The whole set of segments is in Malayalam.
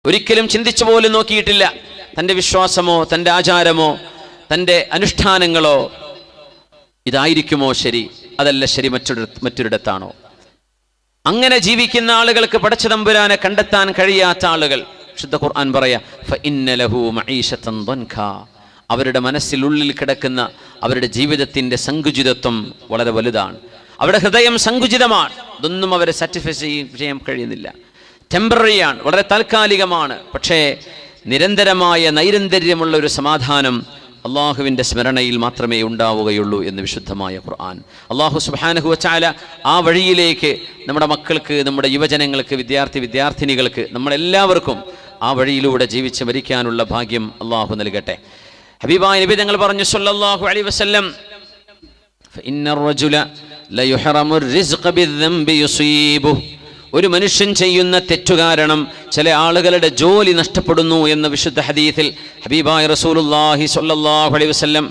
ഒരിക്കലും ചിന്തിച്ചു പോലും നോക്കിയിട്ടില്ല. തൻ്റെ വിശ്വാസമോ തൻ്റെ ആചാരമോ തൻ്റെ അനുഷ്ഠാനങ്ങളോ ഇതായിരിക്കുമോ ശരി, അതല്ല ശരി, മറ്റൊരിടത്താണോ? അങ്ങനെ ജീവിക്കുന്ന ആളുകൾക്ക് പടച്ച തമ്പുരാനെ കണ്ടെത്താൻ കഴിയാത്ത ആളുകൾ, വിശുദ്ധ ഖുർആൻ പറയാ ഫഇന്ന ലഹു മഈശതൻ ദൻകാ, അവരുടെ മനസ്സിലുള്ളിൽ കിടക്കുന്ന അവരുടെ ജീവിതത്തിന്റെ സങ്കുചിതത്വം വളരെ വലുതാണ്. അവരുടെ ഹൃദയം സങ്കുചിതമാണ്. ഇതൊന്നും അവരെ സാറ്റിസ്ഫൈ ചെയ്യാൻ കഴിയുന്നില്ല. ടെമ്പററിയാണ്, വളരെ താൽക്കാലികമാണ്. പക്ഷേ നിരന്തരമായ നൈരന്തര്യമുള്ള ഒരു സമാധാനം അള്ളാഹുവിൻ്റെ സ്മരണയിൽ മാത്രമേ ഉണ്ടാവുകയുള്ളൂ എന്ന് വിശുദ്ധമായ ഖുർആൻ. അള്ളാഹു സുബ്ഹാനഹു വ തആല ആ വഴിയിലേക്ക് നമ്മുടെ മക്കൾക്ക്, നമ്മുടെ യുവജനങ്ങൾക്ക്, വിദ്യാർത്ഥിനികൾക്ക്, നമ്മളെല്ലാവർക്കും ആ വഴിയിലൂടെ ജീവിച്ച് മരിക്കാനുള്ള ഭാഗ്യം അള്ളാഹു നൽകട്ടെ. ഹബീബായ നബി തങ്ങൾ പറഞ്ഞു സല്ലല്ലാഹു അലൈഹി വസല്ലം, ഫഇന്നർ റജുല ലയുഹറമു റിസ്ഖ ബിദ്ദംബി യുസീബുഹു, ഒരു മനുഷ്യൻ ചെയ്യുന്ന തെറ്റു കാരണം ചില ആളുകളുടെ ജോലി നഷ്ടപ്പെടുന്നു എന്ന വിശുദ്ധ ഹദീസിൽ ഹബീബായ റസൂലുള്ളാഹി സ്വല്ലല്ലാഹു അലൈഹി വസല്ലം,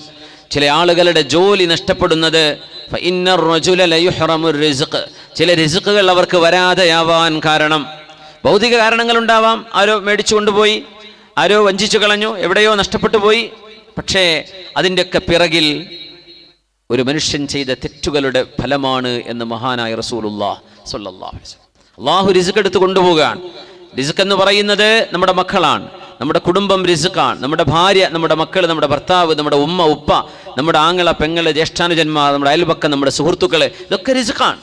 ചില ആളുകളുടെ ജോലി നഷ്ടപ്പെടുന്നത് ഫഇന്നർ റജുല ലയുഹറമു റിസ്ഖ, ചില റിസ്ഖുകൾ അവർക്ക് വരാതെയാവാൻ കാരണം ഭൗതിക കാരണങ്ങളുണ്ടാവാം. ആരോ മേടിച്ചു കൊണ്ടുപോയി, ആരോ വഞ്ചിച്ചു കളഞ്ഞു, എവിടെയോ നഷ്ടപ്പെട്ടു പോയി. പക്ഷേ അതിൻ്റെയൊക്കെ പിറകിൽ ഒരു മനുഷ്യൻ ചെയ്ത തെറ്റുകളുടെ ഫലമാണ് എന്ന് മഹാനായ റസൂലുള്ളാഹി സ്വല്ലല്ലാഹു അലൈഹി വസല്ലം. അള്ളാഹു റിസ്ക് എടുത്ത് കൊണ്ടുപോകാൻ. റിസ്ക് എന്ന് പറയുന്നത് നമ്മുടെ മക്കളാണ്, നമ്മുടെ കുടുംബം റിസ്ക്കാണ്, നമ്മുടെ ഭാര്യ, നമ്മുടെ മക്കൾ, നമ്മുടെ ഭർത്താവ്, നമ്മുടെ ഉമ്മ ഉപ്പ, നമ്മുടെ ആങ്ങള പെങ്ങള്, ജ്യേഷ്ഠാനുജന്മാർ, നമ്മുടെ അയൽപക്കം, നമ്മുടെ സുഹൃത്തുക്കള്, ഇതൊക്കെ റിസ്ക്കാണ്.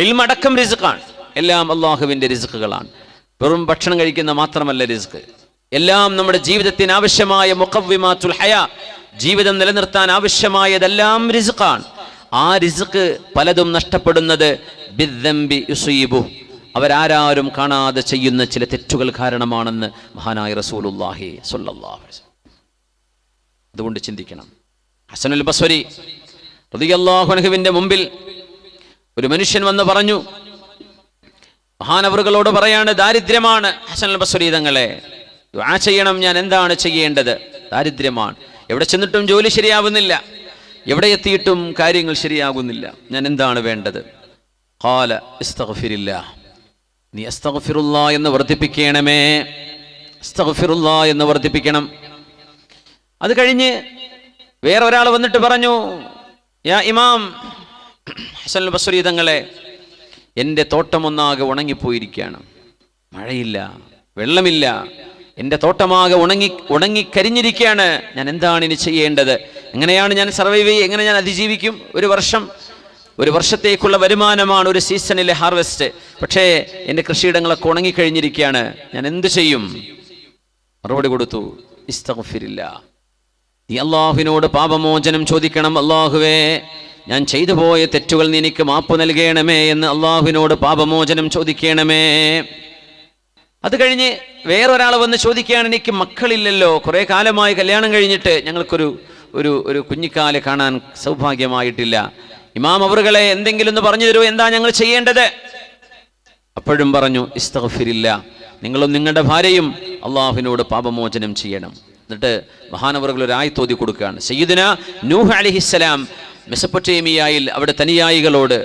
ഇൽമടക്കം റിസ്ക്കാണ്. എല്ലാം അള്ളാഹുവിൻ്റെ റിസ്ക്കുകളാണ്. വെറും ഭക്ഷണം കഴിക്കുന്ന മാത്രമല്ല റിസ്ക്. എല്ലാം നമ്മുടെ ജീവിതത്തിന് ആവശ്യമായ മുഖവ്വിമാത്തുൽ ഹയാ, ജീവിതം നിലനിർത്താൻ ആവശ്യമായതെല്ലാം റിസ്ക്കാണ്. ആ റിസ്ക് പലതും നഷ്ടപ്പെടുന്നത് ബിദ്ദംബി യുസീബുഹു, അവരാരും കാണാതെ ചെയ്യുന്ന ചില തെറ്റുകൾ കാരണമാണെന്ന് മഹാനായ റസൂലുള്ളാഹി സ്വല്ലല്ലാഹു അലൈഹി വസല്ലം. അതുകൊണ്ട് ചിന്തിക്കണം. ഹസനുൽ ബസ്വരി റളിയല്ലാഹു അൻഹുവിന്റെ മുമ്പിൽ ഒരു മനുഷ്യൻ വന്ന് പറഞ്ഞു, മഹാനവറുകളോട് പറയാണ്, ദാരിദ്ര്യമാണ് ഹസനുൽ ബസ്വരി തങ്ങളെ, ദുആ ചെയ്യണം, ഞാൻ എന്താണ് ചെയ്യേണ്ടത്? ദാരിദ്ര്യമാണ്, എവിടെ ചെന്നിട്ടും ജോലി ശരിയാവുന്നില്ല, എവിടെ എത്തിയിട്ടും കാര്യങ്ങൾ ശരിയാകുന്നില്ല, ഞാൻ എന്താണ് വേണ്ടത്? ഖാല ഇസ്തഗ്ഫിരില്ലാഹ്, നീ അസ്തഗ്ഫിറുല്ലാ എന്ന് വർദ്ധിപ്പിക്കണമേ, അസ്തഗ്ഫിറുല്ലാ എന്ന് വർദ്ധിപ്പിക്കണം. അത് കഴിഞ്ഞ് വേറൊരാൾ വന്നിട്ട് പറഞ്ഞു, യാ ഇമാം ഹസനുൽ ബസ്വരി തങ്ങളെ, എൻ്റെ തോട്ടമൊന്നാകെ ഉണങ്ങിപ്പോയിരിക്കുകയാണ്, മഴയില്ല, വെള്ളമില്ല, എൻ്റെ തോട്ടമാകെ ഉണങ്ങിക്കരിഞ്ഞിരിക്കുകയാണ്, ഞാൻ എന്താണ് ഇനി ചെയ്യേണ്ടത്? എങ്ങനെയാണ് ഞാൻ സർവൈവ് ചെയ്യുക? എങ്ങനെ ഞാൻ അതിജീവിക്കും? ഒരു വർഷത്തേക്കുള്ള വരുമാനമാണ് ഒരു സീസണിലെ ഹാർവെസ്റ്റ്. പക്ഷേ എൻ്റെ കൃഷിയിടങ്ങളൊക്കെ ഉണങ്ങിക്കഴിഞ്ഞിരിക്കുകയാണ്, ഞാൻ എന്ത് ചെയ്യും? മറുപടി കൊടുത്തു, ഇസ്തഗ്ഫിരില്ലാ, നീ അള്ളാഹുവിനോട് പാപമോചനം ചോദിക്കണം. അള്ളാഹുവേ, ഞാൻ ചെയ്തു പോയ തെറ്റുകൾ നീ എനിക്ക് മാപ്പ് നൽകണമേ എന്ന് അള്ളാഹുവിനോട് പാപമോചനം ചോദിക്കണമേ. അത് കഴിഞ്ഞ് വേറൊരാൾ വന്ന് ചോദിക്കുകയാണ്, എനിക്ക് മക്കളില്ലല്ലോ, കുറേ കാലമായി കല്യാണം കഴിഞ്ഞിട്ട് ഞങ്ങൾക്കൊരു ഒരു കുഞ്ഞിക്കാലെ കാണാൻ സൗഭാഗ്യമായിട്ടില്ല. ഇമാം അവറുകളെ എന്തെങ്കിലും ഒന്ന് പറഞ്ഞു തരുമോ, എന്താ ഞങ്ങൾ ചെയ്യേണ്ടത്? അപ്പോഴും പറഞ്ഞു, ഇസ്തഗ്ഫിരില്ലാ, നിങ്ങളും നിങ്ങളുടെ ഭാര്യയും അള്ളാഹുവിനോട് പാപമോചനം ചെയ്യണം. എന്നിട്ട് മഹാനവറുകൾ ഒരു ആയത്ത് ഓതി കൊടുക്കുകയാണ്. സയ്യിദുനാ നൂഹ് അലൈഹിസ്സലാം മെസപ്പൊട്ടേമിയയിൽ അവിടെ തനിയായികളോട്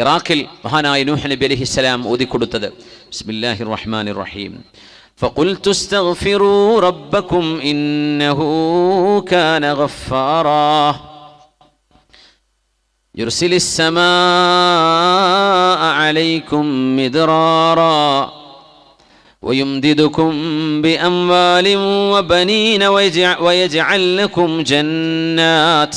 ഇറാഖിൽ മഹാനായ നൂഹ് നബി അലൈഹിസ്സലാം ഓതിക്കൊടുത്തത്. ബിസ്മില്ലാഹിർ റഹ്മാനിർ റഹീം. فقلت استغفروا ربكم إنه كان غفارا يرسل السماء عليكم مدرارا ويمددكم بأموال وبنين ويجعل لكم جنات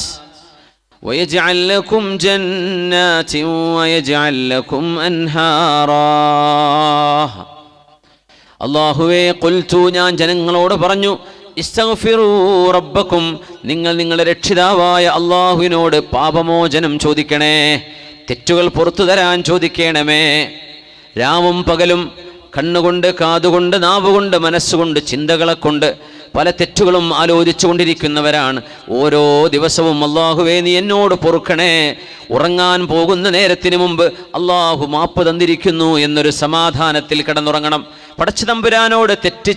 ويجعل لكم أنهارا. അല്ലാഹുവേ, ഖുൽതു, ഞാൻ ജനങ്ങളോട് പറഞ്ഞു, ഇസ്തഗ്ഫിറൂ റബ്ബക്കും, നിങ്ങൾ നിങ്ങളുടെ രക്ഷിതാവായ അള്ളാഹുവിനോട് പാപമോചനം ചോദിക്കണേ, തെറ്റുകൾ പുറത്തു തരാൻ ചോദിക്കണമേ. രാവും പകലും കണ്ണുകൊണ്ട്, കാതുകൊണ്ട്, നാവുകൊണ്ട്, മനസ്സുകൊണ്ട്, ചിന്തകളെ കൊണ്ട് പല തെറ്റുകളും ആലോചിച്ചു കൊണ്ടിരിക്കുന്നവരാണ്. ഓരോ ദിവസവും അള്ളാഹുവേ നീ എന്നോട് പൊറുക്കണേ, ഉറങ്ങാൻ പോകുന്ന നേരത്തിന് മുമ്പ് അള്ളാഹു മാപ്പ് തന്നിരിക്കുന്നു എന്നൊരു സമാധാനത്തിൽ കിടന്നുറങ്ങണം. പടച്ച തമ്പുരാനോട് തെറ്റ്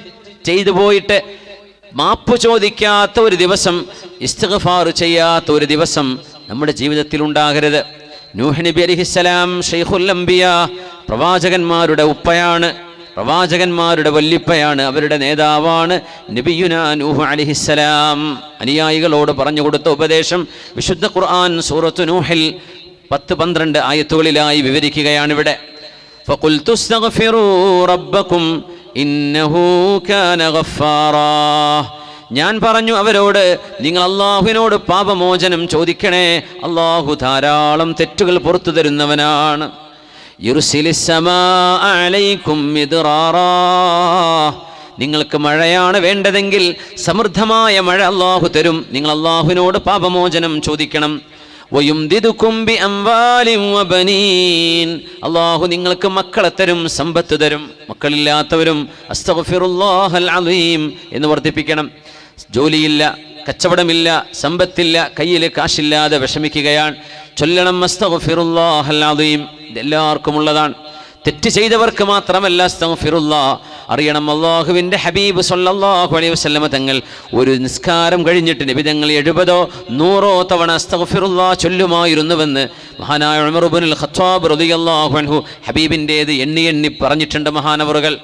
ചെയ്തു പോയിട്ട് മാപ്പ് ചോദിക്കാത്ത ഒരു ദിവസം, ഇസ്തിഗ്ഫാർ ചെയ്യാത്ത ഒരു ദിവസം നമ്മുടെ ജീവിതത്തിൽ ഉണ്ടാകരുത്. നൂഹ് നബി അലൈഹിസ്സലാം ശൈഖുൽ അംബിയ, പ്രവാചകന്മാരുടെ ഉപ്പയാണ്. പ്രവാചകന്മാരുടെ വല്ലിപ്പയാണ്, അവരുടെ നേതാവാണ് നബിയുനാ നൂഹ് അലൈഹിസ്സലാം. അനുയായികളോട് പറഞ്ഞു കൊടുത്ത ഉപദേശം വിശുദ്ധ ഖുർആൻ സൂറത്തു നൂഹിൽ 10-12 ആയത്തുകളിലായി വിവരിക്കുകയാണിവിടെ. ഫഖുൽതു അസ്തഗ്ഫിറൂ റബ്ബക്കും ഇന്നഹു കാന ഗഫാറാ. ഞാൻ പറഞ്ഞു അവരോട്, നിങ്ങൾ അള്ളാഹുവിനോട് പാപമോചനം ചോദിക്കണേ, അള്ളാഹു ധാരാളം തെറ്റുകൾ പുറത്തു തരുന്നവനാണ്. യുർസിലിസ് സമാഅ അലൈക്കും മിദ്റാറാ. നിങ്ങൾക്ക് മഴയാണ് വേണ്ടതെങ്കിൽ സമൃദ്ധമായ മഴ അള്ളാഹു തരും. നിങ്ങൾ അള്ളാഹുവിനോട് പാപമോചനം ചോദിക്കണം. വയുംദിദുകും ബിഅംവാലിൻ വബനീൻ. അള്ളാഹു നിങ്ങൾക്ക് മക്കളെ തരും, സമ്പത്ത് തരും. മക്കളില്ലാത്തവരും അസ്തഗ്ഫിറുല്ലാഹൽ അലീം എന്ന് വർദ്ധിപ്പിക്കണം. ജോലിയില്ല, കച്ചവടമില്ല, സമ്പത്തില്ല, കയ്യിൽ കാശില്ലാതെ വിഷമിക്കുകയാണ്, ചൊല്ലണം അസ്തഗ്ഫിറുല്ലാഹൽ അലീം. ഇതെല്ലാവർക്കും ഉള്ളതാണ്. തെറ്റ് ചെയ്തവർക്ക് മാത്രമല്ല അസ്തഗ്ഫിറുല്ലാഹ്. അറിയണം, അല്ലാഹുവിൻ്റെ ഹബീബ് സല്ലല്ലാഹു അലൈഹി വസല്ലമ തങ്ങൾ ഒരു നിസ്കാരം കഴിഞ്ഞിട്ട് നബി തങ്ങൾ 70-100 തവണ അസ്തഗ്ഫിറുല്ലാഹ് ചൊല്ലുമായിരുന്നുവെന്ന് മഹാനായ ഉമർ ഇബ്നുൽ ഖത്താബ് റളിയല്ലാഹു അൻഹു ഹബീബിൻ്റേത് എണ്ണി എണ്ണി പറഞ്ഞിട്ടുണ്ട് മഹാനവറുകൾ.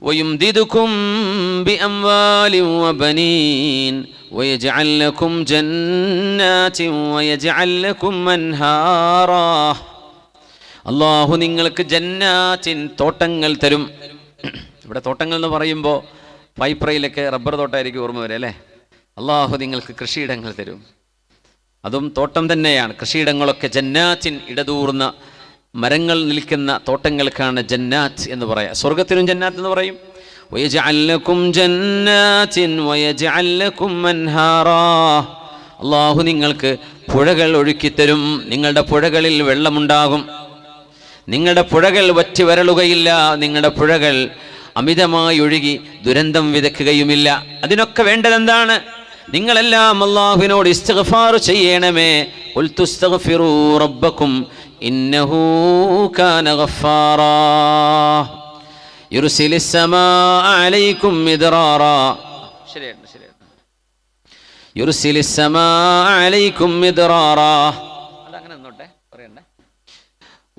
ويمددكم بأموال وبنين ويجعل لكم جنات ويجعل لكم أنهارا. അള്ളാഹു നിങ്ങൾക്ക് ജന്നാത്തിൻ തോട്ടങ്ങൾ തരും. ഇവിടെ തോട്ടങ്ങൾ എന്ന് പറയുമ്പോൾ പൈപ്രയിലൊക്കെ റബ്ബർ തോട്ടമായിരിക്കും ഓർമ്മ വരെ അല്ലേ. അള്ളാഹു നിങ്ങൾക്ക് കൃഷിയിടങ്ങൾ തരും, അതും തോട്ടം തന്നെയാണ്. കൃഷിയിടങ്ങളൊക്കെ ജന്നാത്തിൻ, ഇടതൂർന്ന മരങ്ങൾ നിൽക്കുന്ന തോട്ടങ്ങൾക്കാണ് ജന്നാത്ത് എന്ന് പറയാം. സ്വർഗത്തിനും ജന്നാത്ത് എന്ന് പറയും. വയജ്അൽ ലക്കും ജന്നാത്തിൻ വയജ്അൽ ലക്കും അൻഹാറാ. അല്ലാഹു നിങ്ങൾക്ക് പുഴകൾ ഒഴുക്കിത്തരും. നിങ്ങളുടെ പുഴകളിൽ വെള്ളമുണ്ടാകും. നിങ്ങളുടെ പുഴകൾ വറ്റി വരളുകയില്ല. നിങ്ങളുടെ പുഴകൾ അമിതമായി ഒഴുകി ദുരന്തം വിതയ്ക്കുകയുമില്ല. അതിനൊക്കെ വേണ്ടതെന്താണ്? നിങ്ങളെല്ലാം അല്ലാഹുവിനോട് ഇസ്തിഗ്ഫാർ ചെയ്യണമേ. ഖുൽ തുസ്തഗ്ഫിറൂ റബ്ബക്കും ഇന്നഹു കാന ഗഫാറാ യുർസിലിസ് സമാഅ അലൈക്കും മിദ്റാറാ. ശരിയാണ്. യുർസിലിസ് സമാഅ അലൈക്കും മിദ്റാറാ. അതങ്ങനെ നിന്നോട്ടെ, പറയണ്ടേ.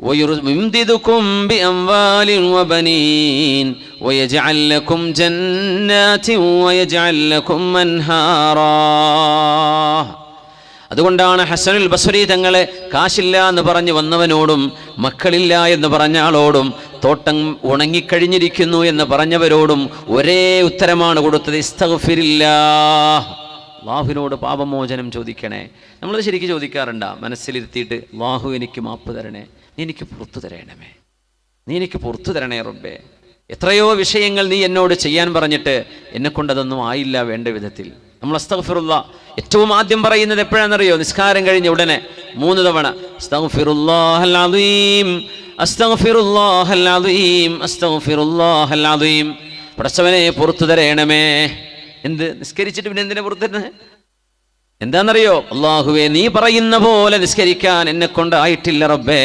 വയുംദിദുകും ബിഅംവാലിൻ വബനീൻ വയജ്അൽ ലക്കും ജന്നാത്തിൻ വയജ്അൽ ലക്കും അൻഹാറാ. അതുകൊണ്ടാണ് ഹസനുൽ ബസ്രി തങ്ങളെ കാശില്ല എന്ന് പറഞ്ഞ് വന്നവനോടും മക്കളില്ല എന്ന് പറഞ്ഞ ആളോടും തോട്ടം ഉണങ്ങിക്കഴിഞ്ഞിരിക്കുന്നു എന്ന് പറഞ്ഞവരോടും ഒരേ ഉത്തരമാണ് കൊടുത്തത്, ഇസ്തഗ്ഫിരില്ലാഹ്. അല്ലാഹുവിനോട് പാപമോചനം ചോദിക്കണേ. നമ്മളത് ശരിക്കും ചോദിക്കാറുണ്ടാ? മനസ്സിലിരുത്തിയിട്ട്, അല്ലാഹു എനിക്ക് മാപ്പ് തരണേ, നീ എനിക്ക് പുറത്തു തരണമേ, നീ എനിക്ക് പുറത്തു തരണേ റബ്ബേ. എത്രയോ വിഷയങ്ങൾ നീ എന്നോട് ചെയ്യാൻ പറഞ്ഞിട്ട് എന്നെക്കൊണ്ടതൊന്നും ആയില്ല വേണ്ട വിധത്തിൽ. നമ്മൾ അസ്തഗ്ഫിറുല്ലാഹ് ഏറ്റവും ആദ്യം പറയുന്നത് എപ്പോഴാണെന്നറിയോ? നിസ്കാരം കഴിഞ്ഞ ഉടനെ 3 തവണ അസ്തഗ്ഫിറുല്ലാഹൽ അദീം, അസ്തഗ്ഫിറുല്ലാഹൽ അദീം, അസ്തഗ്ഫിറുല്ലാഹൽ അദീം. പടച്ചവനെ പുറത്തു തരണമേ. എന്ത് നിസ്കരിച്ചിട്ട് പിന്നെ എന്തിനാ പുറത്തു തരുന്നത്? എന്താണെന്നറിയോ? അല്ലാഹുവേ, നീ പറയുന്ന പോലെ നിസ്കരിക്കാൻ എന്നെ കൊണ്ടായിട്ടില്ല റബ്ബേ.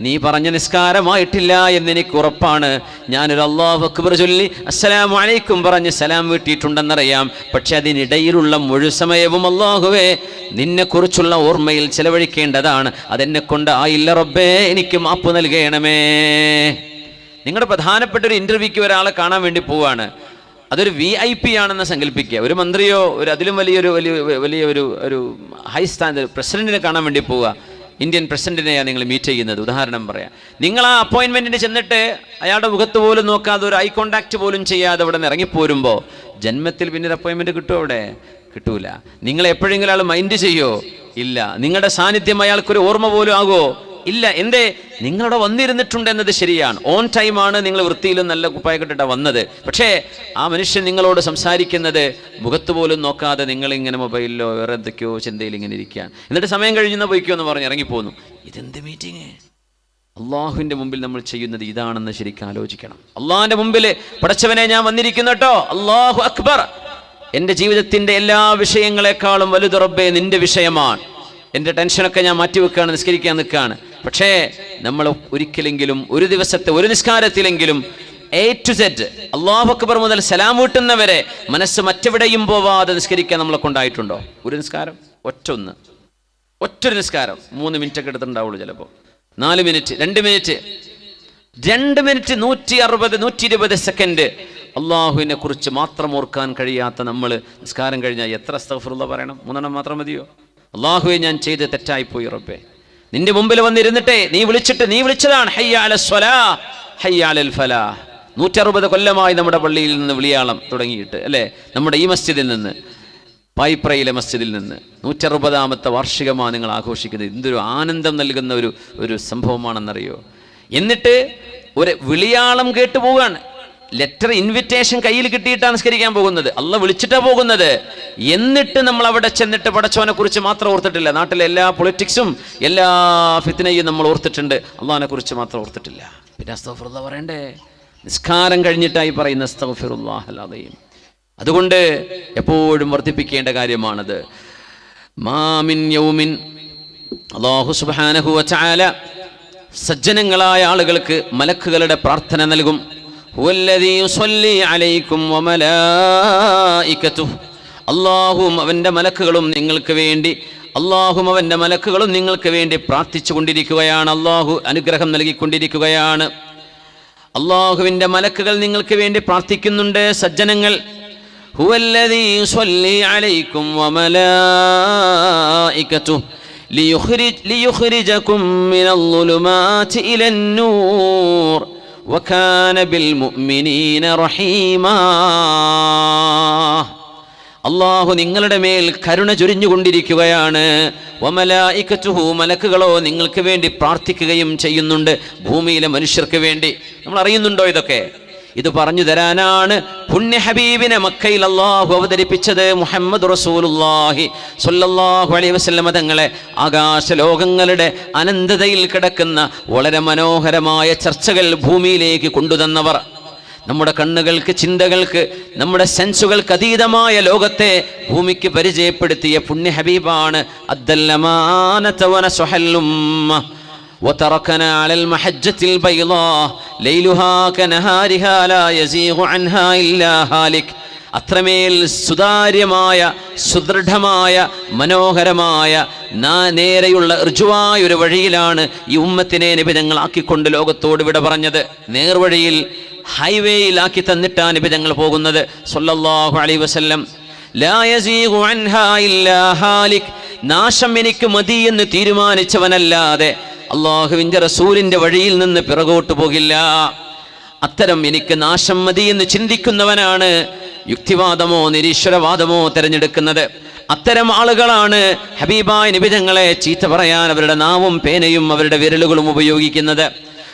നീ പറഞ്ഞ നിസ്കാരമായിട്ടില്ല എന്നെനിക്ക് ഉറപ്പാണ്. ഞാനൊരു അല്ലാഹു അക്ബർ ചൊല്ലി അസ്സലാമു അലൈക്കും പറഞ്ഞ് സലാം വീട്ടിയിട്ടുണ്ടെന്നറിയാം. പക്ഷെ അതിനിടയിലുള്ള മുഴുസമയവും അല്ലാഹുവേ നിന്നെക്കുറിച്ചുള്ള ഓർമ്മയിൽ ചെലവഴിക്കേണ്ടതാണ്. അതെന്നെ കൊണ്ട് ആയില്ല റബ്ബേ, എനിക്ക് മാപ്പ് നൽകണമേ. നിങ്ങളുടെ പ്രധാനപ്പെട്ട ഒരു ഇൻ്റർവ്യൂക്ക് ഒരാളെ കാണാൻ വേണ്ടി പോവാണ്. അതൊരു VIP ആണെന്ന് സങ്കല്പിക്കുക. ഒരു മന്ത്രിയോ അതിലും വലിയൊരു ഹൈ സ്ഥാനത്ത് പ്രസിഡന്റിനെ കാണാൻ വേണ്ടി പോവുക. ഇന്ത്യൻ പ്രസിഡന്റിനെയാണ് നിങ്ങൾ മീറ്റ് ചെയ്യുന്നത്. ഉദാഹരണം പറയാം. നിങ്ങൾ ആ അപ്പോയിൻമെന്റിന് ചെന്നിട്ട് അയാളുടെ മുഖത്ത് പോലും നോക്കാതെ ഒരു ഐ കോണ്ടാക്ട് പോലും ചെയ്യാതെ അവിടെ നിന്ന് ഇറങ്ങിപ്പോരുമ്പോൾ ജന്മത്തിൽ പിന്നെ ഒരു അപ്പോയിൻമെന്റ് കിട്ടുമോ? അവിടെ കിട്ടൂല. നിങ്ങൾ എപ്പോഴെങ്കിലും അയാൾ മൈൻഡ് ചെയ്യോ? ഇല്ല. നിങ്ങളുടെ സാന്നിധ്യം അയാൾക്കൊരു ഓർമ്മ പോലും ആകുമോ? ഇല്ല. എന്തേ? നിങ്ങളവിടെ വന്നിരുന്നിട്ടുണ്ട് എന്നത് ശരിയാണ്. ഓൺ ടൈമാണ്. നിങ്ങൾ വൃത്തിയിലും നല്ല കുപ്പായക്കെട്ടിട്ടാണ് വന്നത്. പക്ഷേ ആ മനുഷ്യൻ നിങ്ങളോട് സംസാരിക്കുന്നത് മുഖത്ത് പോലും നോക്കാതെ നിങ്ങളിങ്ങനെ മൊബൈലിലോ വേറെ എന്തൊക്കെയോ ചിന്തയിൽ ഇങ്ങനെ ഇരിക്കുകയാണ്. എന്നിട്ട് സമയം കഴിഞ്ഞെന്ന് പോയിക്കോ എന്ന് പറഞ്ഞ് ഇറങ്ങിപ്പോന്നു. ഇതെന്ത് മീറ്റിംഗ്? അള്ളാഹുവിൻ്റെ മുമ്പിൽ നമ്മൾ ചെയ്യുന്നത് ഇതാണെന്ന് ശരിക്കും ആലോചിക്കണം. അള്ളാഹിൻ്റെ മുമ്പിൽ പടച്ചവനെ ഞാൻ വന്നിരിക്കുന്നു കേട്ടോ, അല്ലാഹു അക്ബർ. എൻ്റെ ജീവിതത്തിൻ്റെ എല്ലാ വിഷയങ്ങളെക്കാളും വലുത് റബ്ബേ നിൻ്റെ വിഷയമാണ്. എൻ്റെ ടെൻഷനൊക്കെ ഞാൻ മാറ്റിവെക്കുകയാണ്, നിസ്കരിക്കാൻ നിൽക്കുകയാണ്. പക്ഷേ നമ്മൾ ഒരിക്കലെങ്കിലും ഒരു ദിവസത്തെ ഒരു നിസ്കാരത്തിലെങ്കിലും A to Z, അല്ലാഹു അക്ബർ മുതൽ സലാം വീട്ടുന്നവരെ മനസ്സ് മറ്റെവിടെയും പോവാതെ നിസ്കരിക്കാൻ നമ്മളെ കൊണ്ടായിട്ടുണ്ടോ? ഒരു നിസ്കാരം, ഒറ്റൊരു നിസ്കാരം 3 മിനിറ്റ് ഒക്കെ എടുത്തിട്ടുണ്ടാവുള്ളൂ, ചിലപ്പോൾ 4 മിനിറ്റ്, 2 മിനിറ്റ്, 160 120 സെക്കൻഡ് അള്ളാഹുവിനെ കുറിച്ച് മാത്രം ഓർക്കാൻ കഴിയാത്ത നമ്മൾ നിസ്കാരം കഴിഞ്ഞാൽ എത്ര അസ്തഗ്ഫിറുല്ലാഹ് പറയണം? 3 എണ്ണം മാത്രം മതിയോ? അള്ളാഹുവെ ഞാൻ ചെയ്ത് തെറ്റായിപ്പോയി റബ്ബേ, നിന്റെ മുമ്പിൽ വന്നിരുന്നിട്ടേ നീ വിളിച്ചതാണ് ഹയ്യ അലസ് സ്വലാഹ് ഹയ്യ അലൽ ഫലാഹ്. 160 കൊല്ലമായി നമ്മുടെ പള്ളിയിൽ നിന്ന് വിളിയാളം തുടങ്ങിയിട്ട്, അല്ലേ? നമ്മുടെ ഈ മസ്ജിദിൽ നിന്ന്, പായിപ്രയിലെ മസ്ജിദിൽ നിന്ന് 160ാമത്തെ വാർഷികമാണ് നിങ്ങൾ ആഘോഷിക്കുന്നത്. എന്തൊരു ആനന്ദം നൽകുന്ന ഒരു സംഭവമാണെന്നറിയോ? എന്നിട്ട് ഒരു വിളിയാളം കേട്ടു പോവുകയാണ്. ലെറ്റർ, ഇൻവിറ്റേഷൻ കയ്യിൽ കിട്ടിയിട്ടാണ് നിസ്കരിക്കാൻ പോകുന്നത്, അള്ളാഹ് വിളിച്ചിട്ടാണ് പോകുന്നത്. എന്നിട്ട് നമ്മൾ അവിടെ ചെന്നിട്ട് പടച്ചോനെ കുറിച്ച് മാത്രം ഓർത്തിട്ടില്ല. നാട്ടിലെ എല്ലാ പൊളിറ്റിക്സും എല്ലാ ഫിത്നയും നമ്മൾ ഓർത്തിട്ടുണ്ട്, അള്ളാഹിനെ കുറിച്ച് മാത്രം ഓർത്തിട്ടില്ല. പിന്നെ അസ്തഗ്ഫിറുല്ലാഹ് പറയണ്ടേ? നിസ്കാരം കഴിഞ്ഞിട്ടായി പറയുന്ന അസ്തഗ്ഫിറുല്ലാഹൽ അദീം. അതുകൊണ്ട് എപ്പോഴും വർദ്ധിപ്പിക്കേണ്ട കാര്യമാണത്. മാമിൻ യൗമിൻ, അല്ലാഹു സുബ്ഹാനഹു വ തആല സജ്ജനങ്ങളായ ആളുകൾക്ക് മലക്കുകളുടെ പ്രാർത്ഥന നൽകും. ഹുവല്ലദീ യുസല്ലി അലൈക്കും വമലായികതുഹു, അല്ലാഹുവും അവൻ്റെ മലക്കുകളും നിങ്ങൾക്ക് വേണ്ടി പ്രാർത്ഥിച്ചു കൊണ്ടിരിക്കുകയാണ്. അല്ലാഹു അനുഗ്രഹം നൽകിക്കൊണ്ടിരിക്കുകയാണ്. അല്ലാഹുവിൻ്റെ മലക്കുകൾ നിങ്ങൾക്ക് വേണ്ടി പ്രാർത്ഥിക്കുന്നുണ്ട്. സജ്ജനങ്ങൾ, ഹുവല്ലദീ യുസല്ലി അലൈക്കും വമലായികതുഹു ലിയുഖ്രിജകും മിനൽ ളുലുമാതി ഇലൻ നൂർ വകാന ബിൽ മുഅ്മിനീന റഹീമാ. അല്ലാഹു നിങ്ങളുടെ മേൽ കരുണ ചൊരിഞ്ഞുകൊണ്ടിരിക്കുകയാണ്. വമലായികതുഹു, മലക്കുകളോ നിങ്ങൾക്ക് വേണ്ടി പ്രാർത്ഥിക്കുകയും ചെയ്യുന്നുണ്ട്, ഭൂമിയിലെ മനുഷ്യർക്ക് വേണ്ടി. നമ്മൾ അറിയുന്നുണ്ടോ ഇതൊക്കെ? ഇത് പറഞ്ഞു തരാനാണ് പുണ്യ ഹബീബിനെ മക്കയിൽ അല്ലാഹു അവതരിപ്പിച്ചത്. മുഹമ്മദ് റസൂലുള്ളാഹി സ്വല്ലല്ലാഹു അലൈഹി വസല്ലം തങ്ങളെ ആകാശലോകങ്ങളുടെ അനന്തതയിൽ കിടക്കുന്ന വളരെ മനോഹരമായ ചർച്ചകൾ ഭൂമിയിലേക്ക് കൊണ്ടുതന്നവർ. നമ്മുടെ കണ്ണുകൾക്ക്, ചിന്തകൾക്ക്, നമ്മുടെ സെൻസുകൾക്ക് അതീതമായ ലോകത്തെ ഭൂമിക്ക് പരിചയപ്പെടുത്തിയ പുണ്യ ഹബീബാണ്. അദ്ദല്ലമാനത വനസുഹൽ ഉമ്മ وتركنا على المحجة البيضاء ليلها كنهارها لا يزيغ عنها إلا هالك. അത്രമേൽ സുതാര്യമായ, സുദൃഢമായ, മനോഹരമായ, നേരെയുള്ള ഋജുവായ ഒരു വഴിയിലാണ് ഈ ഉമ്മത്തിനെ നബി തങ്ങൾ ആക്കിക്കൊണ്ട് ലോകത്തോട് വിട പറഞ്ഞത്. നേർവഴിയിൽ, ഹൈവേയിലാക്കി തന്നിട്ടാണ് നബി തങ്ങൾ പോകുന്നത് സ്വല്ലല്ലാഹു അലൈഹി വസല്ലം. ലാ യസീഗു അൻഹാ ഇല്ലാ ഹാലിക്, നാശം എനിക്ക് മതി എന്ന് തീരുമാനിച്ചവനല്ലാതെ അള്ളാഹുവിൻ്റെ റസൂലിൻ്റെ വഴിയിൽ നിന്ന് പിറകോട്ട് പോകില്ല. അത്തരം എനിക്ക് നാശം മതി എന്ന് ചിന്തിക്കുന്നവനാണ് യുക്തിവാദമോ നിരീശ്വരവാദമോ തിരഞ്ഞെടുക്കുന്നത്. അത്തരം ആളുകളാണ് ഹബീബായ നബി തങ്ങളെ ചീത്ത പറയാൻ അവരുടെ നാവും പേനയും അവരുടെ വിരലുകളും ഉപയോഗിക്കുന്നത്.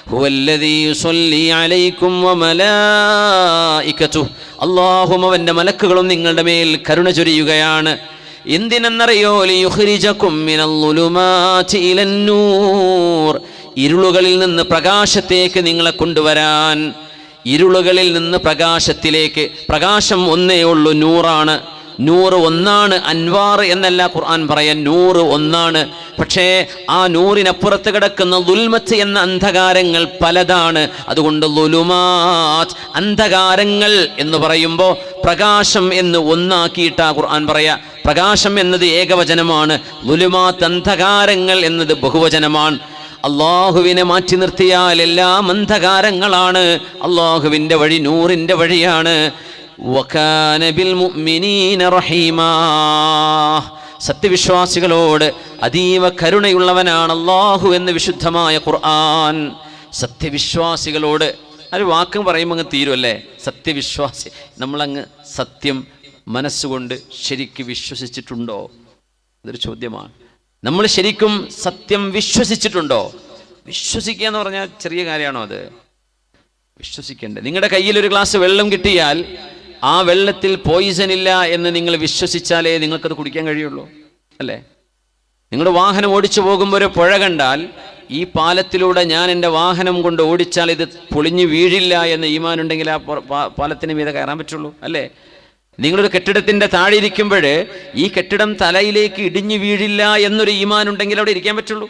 ഹുവല്ലദീ യുസല്ലി അലൈക്കും വമലായികതുഹു, അല്ലാഹുവും അവൻ്റെ മലക്കുകളും നിങ്ങളുടെ മേൽ കരുണ ചൊരിയുകയാണ്. എന്തിനെന്നറിയോ? ലിയുഖ്രിജകും മിനൽ ളുലുമാതി ഇലൻ നൂർ, ഇരുളുകളിൽ നിന്ന് പ്രകാശത്തേക്ക് നിങ്ങളെ കൊണ്ടുവരാൻ. ഇരുളുകളിൽ നിന്ന് പ്രകാശത്തിലേക്ക്. പ്രകാശം ഒന്നേ ഉള്ളൂ, നൂറാണ്. നൂറ് ഒന്നാണ്, അൻവാർ എന്നല്ല ഖുർആൻ പറയാൻ. നൂറ് ഒന്നാണ്. പക്ഷേ ആ നൂറിനപ്പുറത്ത് കിടക്കുന്ന ദുൽമത്ത് എന്ന അന്ധകാരങ്ങൾ പലതാണ്. അതുകൊണ്ട് ളുലുമാത്, അന്ധകാരങ്ങൾ എന്ന് പറയുമ്പോൾ പ്രകാശം എന്ന് ഒന്നാക്കിയിട്ടാ ഖുർആൻ പറയാ. പ്രകാശം എന്നത് ഏകവചനമാണ്, ളുലുമാത് അന്ധകാരങ്ങൾ എന്നത് ബഹുവചനമാണ്. അള്ളാഹുവിനെ മാറ്റി നിർത്തിയാൽ എല്ലാം അന്ധകാരങ്ങളാണ്. അള്ളാഹുവിൻ്റെ വഴി നൂറിൻ്റെ വഴിയാണ്. വകാന ബിൽ മുഅ്മിനീന റഹീമാ, സത്യവിശ്വാസികളോട് അതീവ കരുണയുള്ളവനാണ് അല്ലാഹു എന്ന് വിശുദ്ധമായ ഖുർആൻ. സത്യവിശ്വാസികളോട് ഒരു വാക്ക് പറയുമ്പോൾ അങ്ങ് തീരുമല്ലേ? സത്യവിശ്വാസി, നമ്മളങ്ങ് സത്യം മനസ്സുകൊണ്ട് ശരിക്ക് വിശ്വസിച്ചിട്ടുണ്ടോ? ഇതൊരു ചോദ്യമാണ്. നമ്മൾ ശരിക്കും സത്യം വിശ്വസിച്ചിട്ടുണ്ടോ? വിശ്വസിക്കുക എന്ന് പറഞ്ഞാൽ ചെറിയ കാര്യമാണോ? അത് വിശ്വസിക്കണ്ടേ? നിങ്ങളുടെ കയ്യിൽ ഒരു ഗ്ലാസ് വെള്ളം കിട്ടിയാൽ ആ വെള്ളത്തിൽ പോയിസൺ ഇല്ല എന്ന് നിങ്ങൾ വിശ്വസിച്ചാലേ നിങ്ങൾക്കത് കുടിക്കാൻ കഴിയുള്ളൂ, അല്ലേ? നിങ്ങളുടെ വാഹനം ഓടിച്ചു പോകുമ്പോൾ ഒരു പുഴ കണ്ടാൽ, ഈ പാലത്തിലൂടെ ഞാൻ എൻ്റെ വാഹനം കൊണ്ട് ഓടിച്ചാൽ ഇത് പൊളിഞ്ഞു വീഴില്ല എന്ന് ഈമാനുണ്ടെങ്കിൽ ആ പാലത്തിന് മീതെ കയറാൻ പറ്റുള്ളൂ, അല്ലേ? നിങ്ങളൊരു കെട്ടിടത്തിൻ്റെ താഴെ ഇരിക്കുമ്പോൾ ഈ കെട്ടിടം തലയിലേക്ക് ഇടിഞ്ഞു വീഴില്ല എന്നൊരു ഈമാനുണ്ടെങ്കിൽ അവിടെ ഇരിക്കാൻ പറ്റുള്ളൂ.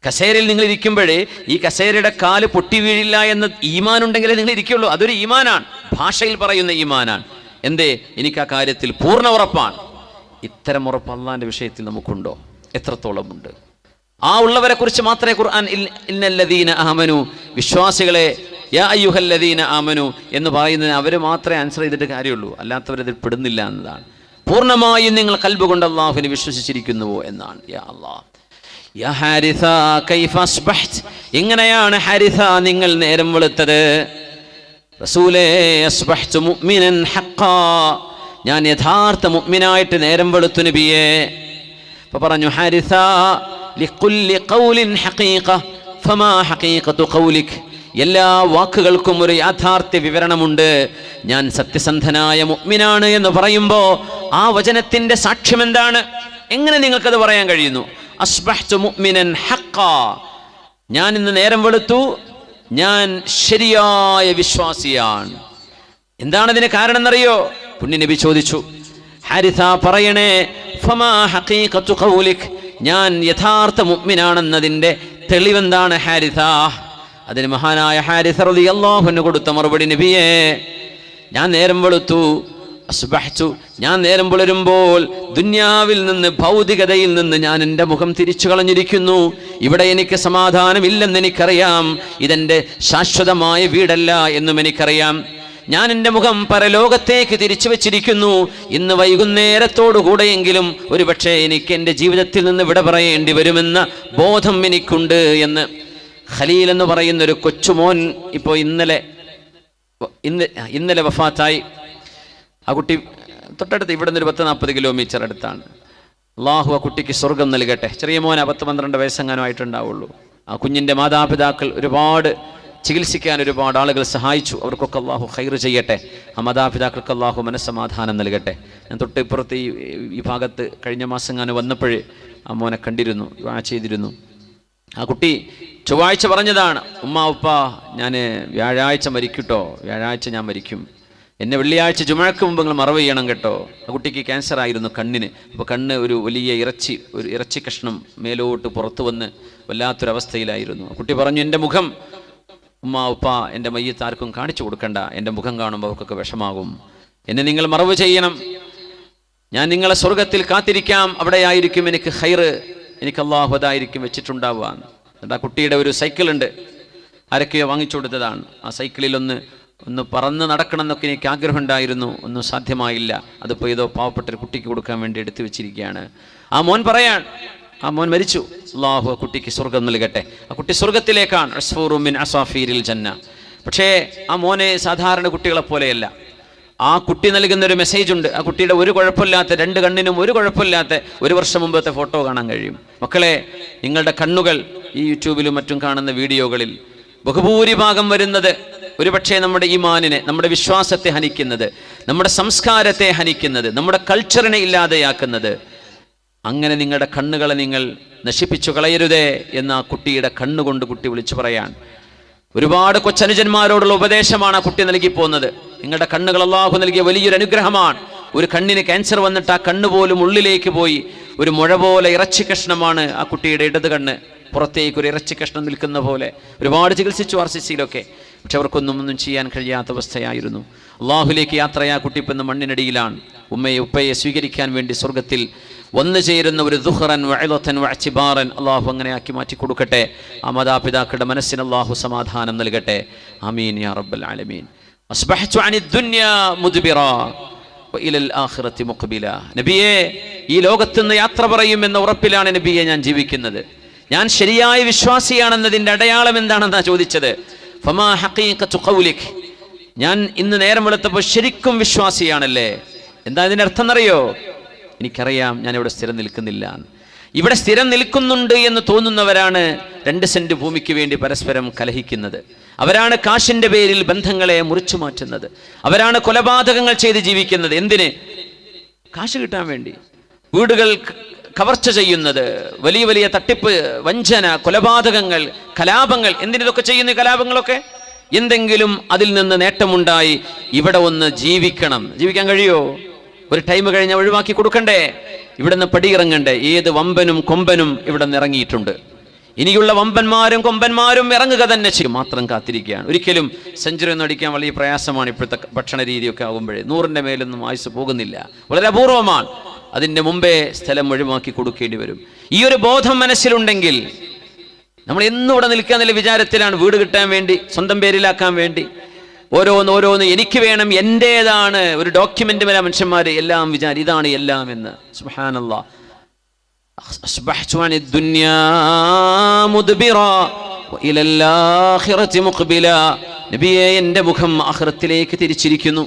കസേരയിൽ നിങ്ങൾ ഇരിക്കുമ്പോഴേ ഈ കസേരയുടെ കാല് പൊട്ടി വീഴില്ല എന്ന് ഈമാൻ ഉണ്ടെങ്കിലേ നിങ്ങൾ ഇരിക്കുള്ളൂ. അതൊരു ഈമാനാണ്, ഭാഷയിൽ പറയുന്ന ഈമാനാണ്. എന്തേ? എനിക്ക് ആ കാര്യത്തിൽ പൂർണ്ണ ഉറപ്പാണ്. ഇത്തരം ഉറപ്പ് അള്ളാന്റെ വിഷയത്തിൽ നമുക്കുണ്ടോ? എത്രത്തോളം ഉണ്ട്? ആ ഉള്ളവരെ കുറിച്ച് മാത്രമേ ഖുർആൻ ഇന്നല്ലദീന ആമനു, വിശ്വാസികളെ യാ അയ്യുഹല്ലദീന ആമനു എന്ന് പറയുന്നതിന് അവർ മാത്രമേ ആൻസർ ചെയ്തിട്ട് കാര്യമുള്ളൂ, അല്ലാത്തവരതിൽ പെടുന്നില്ല എന്നതാണ്. പൂർണ്ണമായും നിങ്ങൾ ഖൽബ് കൊണ്ട് അള്ളാഹുവിനെ വിശ്വസിച്ചിരിക്കുന്നുവോ എന്നാണ്. യാ അല്ലാഹ് യാ ഹാരിസ കൈഫ അസ്ബഹ്ത്, എങ്ങനെയാണ് ഹാരിസ നിങ്ങൾ നേരം വെളുത്തത്? റസൂലേ അസ്ബഹ്തു മുഅ്മിനൻ ഹഖ്ഖാ, ഞാൻ യഥാർത്ഥ മുഅ്മിനായിട്ട് നേരം വെളുത്തു നബിയേ. അപ്പോൾ പറഞ്ഞു ഹാരിസ ലികുല്ലി ഖൗലിൻ ഹഖീഖ ഫമാ ഹഖീഖതു ഖൗലിക്, എല്ലാ വാക്കുകൾക്കും ഒരു യാഥാർത്ഥ്യ വിവരണമുണ്ട്. ഞാൻ സത്യസന്ധനായ മുഅ്മിനാണ് എന്ന് പറയുമ്പോൾ ആ വചനത്തിന്റെ സാക്ഷ്യം എന്താണ്? എങ്ങനെ നിങ്ങൾക്കത് പറയാൻ കഴിയുന്നു? അസ്ബഹ്തു മുഅ്മിനൻ ഹഖ്ഖാ, ഞാൻ ഇന്ന് നേരം വെളുത്തു, ഞാൻ ശരിയായ വിശ്വാസിയാണ്. എന്താണ് ഇതിന് കാരണം എന്നറിയോ? പുണ്യ നബി ചോദിച്ചു, ഹാരിസ പറയണേ, ഫമാ ഹഖീഖതു ഖൗലിക്, ഞാൻ യഥാർത്ഥ മുഅ്മിനാണെന്നതിന്റെ തെളിവെന്താണ് ഹാരിസ? അതിന് മഹാനായ ഹാരിസ റളിയല്ലാഹു അൻഹു കൊടുത്ത മറുപടി, നബിയേ ഞാൻ നേരം വെളുത്തു, അസ്ബഹ്തു, ഞാൻ നേരം പുലരുമ്പോൾ ദുന്യാവിൽ നിന്ന്, ഭൗതികതയിൽ നിന്ന് ഞാൻ എൻ്റെ മുഖം തിരിച്ചു കളഞ്ഞിരിക്കുന്നു. ഇവിടെ എനിക്ക് സമാധാനമില്ലെന്ന് എനിക്കറിയാം, ഇതെൻ്റെ ശാശ്വതമായ വീടല്ല എന്നും എനിക്കറിയാം. ഞാൻ എൻ്റെ മുഖം പരലോകത്തേക്ക് തിരിച്ചു വെച്ചിരിക്കുന്നു. ഇന്ന് വൈകുന്നേരത്തോടുകൂടെയെങ്കിലും ഒരുപക്ഷെ എനിക്ക് എൻ്റെ ജീവിതത്തിൽ നിന്ന് വിട പറയേണ്ടി വരുമെന്ന ബോധം എനിക്കുണ്ട് എന്ന് ഖലീൽ എന്ന് പറയുന്നൊരു കൊച്ചുമോൻ ഇപ്പോൾ ഇന്നലെ വഫാത്തായി. ആ കുട്ടി തൊട്ടടുത്ത് ഇവിടെ നിന്ന് 10-40 കിലോമീറ്റർ അടുത്താണ്. അള്ളാഹു ആ കുട്ടിക്ക് സ്വർഗം നൽകട്ടെ. ചെറിയ മോന 10-12 വയസ്സെങ്ങാനും ആയിട്ടുണ്ടാവുള്ളൂ. ആ കുഞ്ഞിൻ്റെ മാതാപിതാക്കൾ ഒരുപാട് ചികിത്സിക്കാൻ ഒരുപാട് ആളുകൾ സഹായിച്ചു. അവർക്കൊക്കെ അള്ളാഹു ഖൈർ ചെയ്യട്ടെ. ആ മാതാപിതാക്കൾക്ക് അള്ളാഹു മനസ്സമാധാനം നൽകട്ടെ. ഞാൻ തൊട്ടിപ്പുറത്ത് ഈ ഭാഗത്ത് കഴിഞ്ഞ മാസങ്ങാനും വന്നപ്പോഴേ ആ മോനെ കണ്ടിരുന്നു, ദുആ ചെയ്തിരുന്നു. ആ കുട്ടി ചൊവ്വാഴ്ച പറഞ്ഞതാണ്, ഉമ്മ ഉപ്പ ഞാൻ വ്യാഴാഴ്ച മരിക്കൂട്ടോ, വ്യാഴാഴ്ച ഞാൻ മരിക്കും, എന്നെ വെള്ളിയാഴ്ച ജുമഅക്ക് മുമ്പ് നിങ്ങൾ മറവ് ചെയ്യണം കേട്ടോ. ആ കുട്ടിക്ക് ക്യാൻസർ ആയിരുന്നു കണ്ണിന്. അപ്പോൾ കണ്ണ് ഒരു വലിയ ഇറച്ചി കഷ്ണം മേലോട്ട് പുറത്തു വന്ന് വല്ലാത്തൊരവസ്ഥയിലായിരുന്നു. ആ കുട്ടി പറഞ്ഞു, എൻ്റെ മുഖം ഉമ്മ ഉപ്പ എൻ്റെ മയ്യത്ത് ആർക്കും കാണിച്ചു കൊടുക്കണ്ട, എൻ്റെ മുഖം കാണുമ്പോൾ അവർക്കൊക്കെ വിഷമാകും, എന്നെ നിങ്ങൾ മറവ് ചെയ്യണം, ഞാൻ നിങ്ങളെ സ്വർഗത്തിൽ കാത്തിരിക്കാം, അവിടെയായിരിക്കും എനിക്ക് ഖൈറ്, എനിക്ക് അള്ളാഹു അതായിരിക്കും വെച്ചിട്ടുണ്ടാവുക. എന്നിട്ട് ആ കുട്ടിയുടെ ഒരു സൈക്കിളുണ്ട്, ആരൊക്കെയോ വാങ്ങിച്ചു കൊടുത്തതാണ്. ആ സൈക്കിളിൽ ഒന്ന് പറന്ന് നടക്കണം എന്നൊക്കെ എനിക്ക് ആഗ്രഹം ഉണ്ടായിരുന്നു, ഒന്നും സാധ്യമായില്ല. അതിപ്പോൾ ഏതോ പാവപ്പെട്ടൊരു കുട്ടിക്ക് കൊടുക്കാൻ വേണ്ടി എടുത്തു വെച്ചിരിക്കുകയാണ്. ആ മോൻ പറയാൻ, ആ മോൻ മരിച്ചു, അള്ളാഹു ആ കുട്ടിക്ക് സ്വർഗം നൽകട്ടെ. ആ കുട്ടി സ്വർഗത്തിലേക്കാണ്, അസ്ഫൂറും മിൻ അസാഫീരിൽ ജന്ന. പക്ഷേ ആ മോനെ സാധാരണ കുട്ടികളെ പോലെയല്ല. ആ കുട്ടി നൽകുന്നൊരു മെസ്സേജ് ഉണ്ട്. ആ കുട്ടിയുടെ ഒരു കുഴപ്പമില്ലാത്ത, 2 കണ്ണിനും ഒരു കുഴപ്പമില്ലാത്ത 1 വർഷം മുമ്പത്തെ ഫോട്ടോ കാണാൻ കഴിയും. മക്കളെ, നിങ്ങളുടെ കണ്ണുകൾ ഈ യൂട്യൂബിലും മറ്റും കാണുന്ന വീഡിയോകളിൽ ബഹുഭൂരിഭാഗം വരുന്നത് ഒരുപക്ഷെ നമ്മുടെ ഈമാനിനെ, നമ്മുടെ വിശ്വാസത്തെ ഹനിക്കുന്നത്, നമ്മുടെ സംസ്കാരത്തെ ഹനിക്കുന്നത്, നമ്മുടെ കൾച്ചറിനെ ഇല്ലാതെയാക്കുന്നത്. അങ്ങനെ നിങ്ങളുടെ കണ്ണുകളെ നിങ്ങൾ നശിപ്പിച്ചു കളയരുതേ എന്ന് ആ കുട്ടിയുടെ കണ്ണുകൊണ്ട് കുട്ടി വിളിച്ചു പറയാൻ. ഒരുപാട് കൊച്ചനുജന്മാരോടുള്ള ഉപദേശമാണ് ആ കുട്ടി നൽകി പോകുന്നത്. നിങ്ങളുടെ കണ്ണുകൾ അല്ലാഹു നൽകിയ വലിയൊരു അനുഗ്രഹമാണ്. ഒരു കണ്ണിന് ക്യാൻസർ വന്നിട്ട് ആ കണ്ണ് പോലും ഉള്ളിലേക്ക് പോയി ഒരു മുഴ പോലെ ഇറച്ചി കഷ്ണമാണ് ആ കുട്ടിയുടെ ഇടത് കണ്ണ്, പുറത്തേക്ക് ഒരു ഇറച്ചി കഷ്ണം നിൽക്കുന്ന പോലെ. ഒരുപാട് ചികിത്സിച്ചു RCCയിലൊക്കെ, പക്ഷെ അവർക്കൊന്നും ചെയ്യാൻ കഴിയാത്ത അവസ്ഥയായിരുന്നു. അള്ളാഹുലേക്ക് യാത്രയാ കുട്ടി ഇപ്പം മണ്ണിനടിയിലാണ്. ഉമ്മയെ ഉപ്പയെ സ്വീകരിക്കാൻ വേണ്ടി സ്വർഗത്തിൽ വന്നു ചേരുന്ന ഒരു ദുഹ്റൻ വഇളതൻ വഅ്തിബാറൻ അള്ളാഹു അങ്ങനെ ആക്കി മാറ്റി കൊടുക്കട്ടെ. ആ മാതാപിതാക്കളുടെ മനസ്സിന് അള്ളാഹു സമാധാനം നൽകട്ടെ. ആമീൻ യാ റബ്ബൽ ആലമീൻ. അസ്ബഹ്തു അനി ദുനിയ മുദ്ബിറാ വഇലൽ ആഖിറതി മുഖ്ബില. നബിയേ, ഈ ലോകത്ത് നിന്ന് യാത്ര പറയുമെന്ന ഉറപ്പിലാണ് നബിയെ ഞാൻ ജീവിക്കുന്നത്. ഞാൻ ശരിയായ വിശ്വാസിയാണെന്നതിൻ്റെ അടയാളം എന്താണെന്നാണ് ചോദിച്ചത്. ഫമാ ഹഖീഖതു ഖൗലിക്, ഞാൻ ഇന്ന് നേരം വെളുത്തപ്പോൾ ശരിക്കും വിശ്വാസിയാണല്ലേ. എന്താ ഇതിൻ്റെ അർത്ഥം എന്നറിയോ? എനിക്കറിയാം ഞാൻ ഇവിടെ സ്ഥിരം നിൽക്കുന്നില്ല. ഇവിടെ സ്ഥിരം നിൽക്കുന്നുണ്ട് എന്ന് തോന്നുന്നവരാണ് 2 സെന്റ് ഭൂമിക്ക് വേണ്ടി പരസ്പരം കലഹിക്കുന്നത്. അവരാണ് കാശിന്റെ പേരിൽ ബന്ധങ്ങളെ മുറിച്ചു മാറ്റുന്നത്. അവരാണ് കൊലപാതകങ്ങൾ ചെയ്ത് ജീവിക്കുന്നത്. എന്തിന്? കാശ് കിട്ടാൻ വേണ്ടി. വീടുകൾ കവർച്ച ചെയ്യുന്നത്, വലിയ വലിയ തട്ടിപ്പ്, വഞ്ചന, കൊലപാതകങ്ങൾ, കലാപങ്ങൾ. എന്തിനൊക്കെ ചെയ്യുന്ന കലാപങ്ങളൊക്കെ? എന്തെങ്കിലും അതിൽ നിന്ന് നേട്ടമുണ്ടായി ഇവിടെ ഒന്ന് ജീവിക്കണം. ജീവിക്കാൻ കഴിയോ? ഒരു ടൈം കഴിഞ്ഞാൽ ഒഴിവാക്കി കൊടുക്കണ്ടേ? ഇവിടെ നിന്ന് പടിയിറങ്ങണ്ടേ? ഏത് വമ്പനും കൊമ്പനും ഇവിടെ നിന്ന് ഇറങ്ങിയിട്ടുണ്ട്. ഇനിയുള്ള വമ്പന്മാരും കൊമ്പന്മാരും ഇറങ്ങുക തന്നെ ചെയ്യും. മാത്രം കാത്തിരിക്കുകയാണ്. ഒരിക്കലും സെഞ്ചുറി ഒന്നും അടിക്കാൻ വലിയ പ്രയാസമാണ് ഇപ്പോഴത്തെ ഭക്ഷണ രീതിയൊക്കെ ആകുമ്പോഴേ. 100ന്റെ മേലൊന്നും ആയുസ് പോകുന്നില്ല, വളരെ അപൂർവമാണ്. അതിൻ്റെ മുമ്പേ സ്ഥലം ഒഴിവാക്കി കൊടുക്കേണ്ടി വരും. ഈ ഒരു ബോധം മനസ്സിലുണ്ടെങ്കിൽ നമ്മൾ എന്നും ഇവിടെ നിൽക്കാന്നുള്ള വിചാരത്തിലാണ്, വീട് കിട്ടാൻ വേണ്ടി, സ്വന്തം പേരിലാക്കാൻ വേണ്ടി ഓരോന്ന് എനിക്ക് വേണം, എൻ്റേതാണ്. ഒരു ഡോക്യുമെന്റ് വരെ മനുഷ്യന്മാർ എല്ലാം ഇതാണ് എല്ലാം എന്ന്. സുബ്ഹാനല്ലാഹ്. അസ്ബഹ്തു അനി ദുനിയാ മുദ്ബിറാ വഇലൽ ആഖിറതി മുഖ്ബിലാ. നബിയേ, എൻ്റെ മുഖം ആഖിറത്തിലേക്ക് തിരിച്ചിരിക്കുന്നു.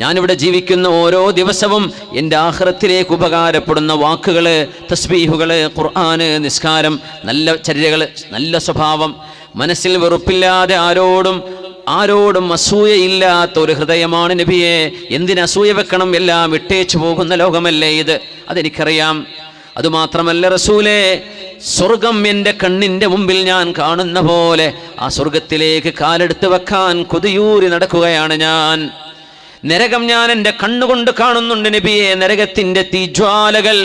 ഞാനിവിടെ ജീവിക്കുന്ന ഓരോ ദിവസവും എൻ്റെ ആഖിറത്തിലേക്ക് ഉപകാരപ്പെടുന്ന വാക്കുകൾ, തസ്ബീഹുകൾ, ഖുർആന്, നിസ്കാരം, നല്ല ചര്യകൾ, നല്ല സ്വഭാവം, മനസ്സിൽ വെറുപ്പില്ലാതെ ആരോടും അസൂയയില്ലാത്ത ഒരു ഹൃദയമാണ് നബിയെ. എന്തിന് അസൂയ വെക്കണം? എല്ലാം വിട്ടേച്ചു പോകുന്ന ലോകമല്ലേ ഇത്, അതെനിക്കറിയാം. അതുമാത്രമല്ല റസൂലേ, സ്വർഗം എൻ്റെ കണ്ണിൻ്റെ മുമ്പിൽ ഞാൻ കാണുന്ന പോലെ ആ സ്വർഗത്തിലേക്ക് കാലെടുത്ത് വെക്കാൻ കൊതിയൂരി നടക്കുകയാണ് ഞാൻ. നരകം ഞാൻ എൻ്റെ കണ്ണുകൊണ്ട് കാണുന്നുണ്ട് നബിയെ. നരകത്തിൻ്റെ തീജ്വാലകൾ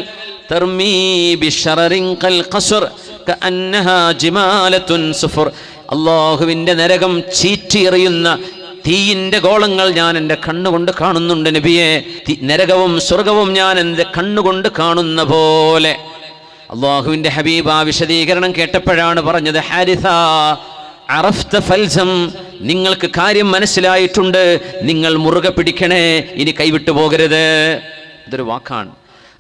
തർമീ ബിശററിൻ കൽ ഖസ്ർ കഅന്നഹാ ജിമാലത്തുൻ സുഫർ. അല്ലാഹുവിൻ്റെ നരകം ചീറ്റിയെറിയുന്ന തീയിൻ്റെ ഗോളങ്ങൾ ഞാൻ എൻ്റെ കണ്ണുകൊണ്ട് കാണുന്നുണ്ട് നബിയെ. നരകവും സ്വർഗവും ഞാൻ എൻ്റെ കണ്ണുകൊണ്ട് കാണുന്ന പോലെ. അല്ലാഹുവിൻ്റെ ഹബീബ് ആ വിശദീകരണം കേട്ടപ്പോഴാണ് പറഞ്ഞത്, ഹാരിസ അറഫ്ത ഫൽസം, നിങ്ങൾക്ക് കാര്യം മനസ്സിലായിട്ടുണ്ട്, നിങ്ങൾ മുറുകെ പിടിക്കണേ, ഇനി കൈവിട്ടു പോകരുത്. ഇതൊരു വാക്കാണ്.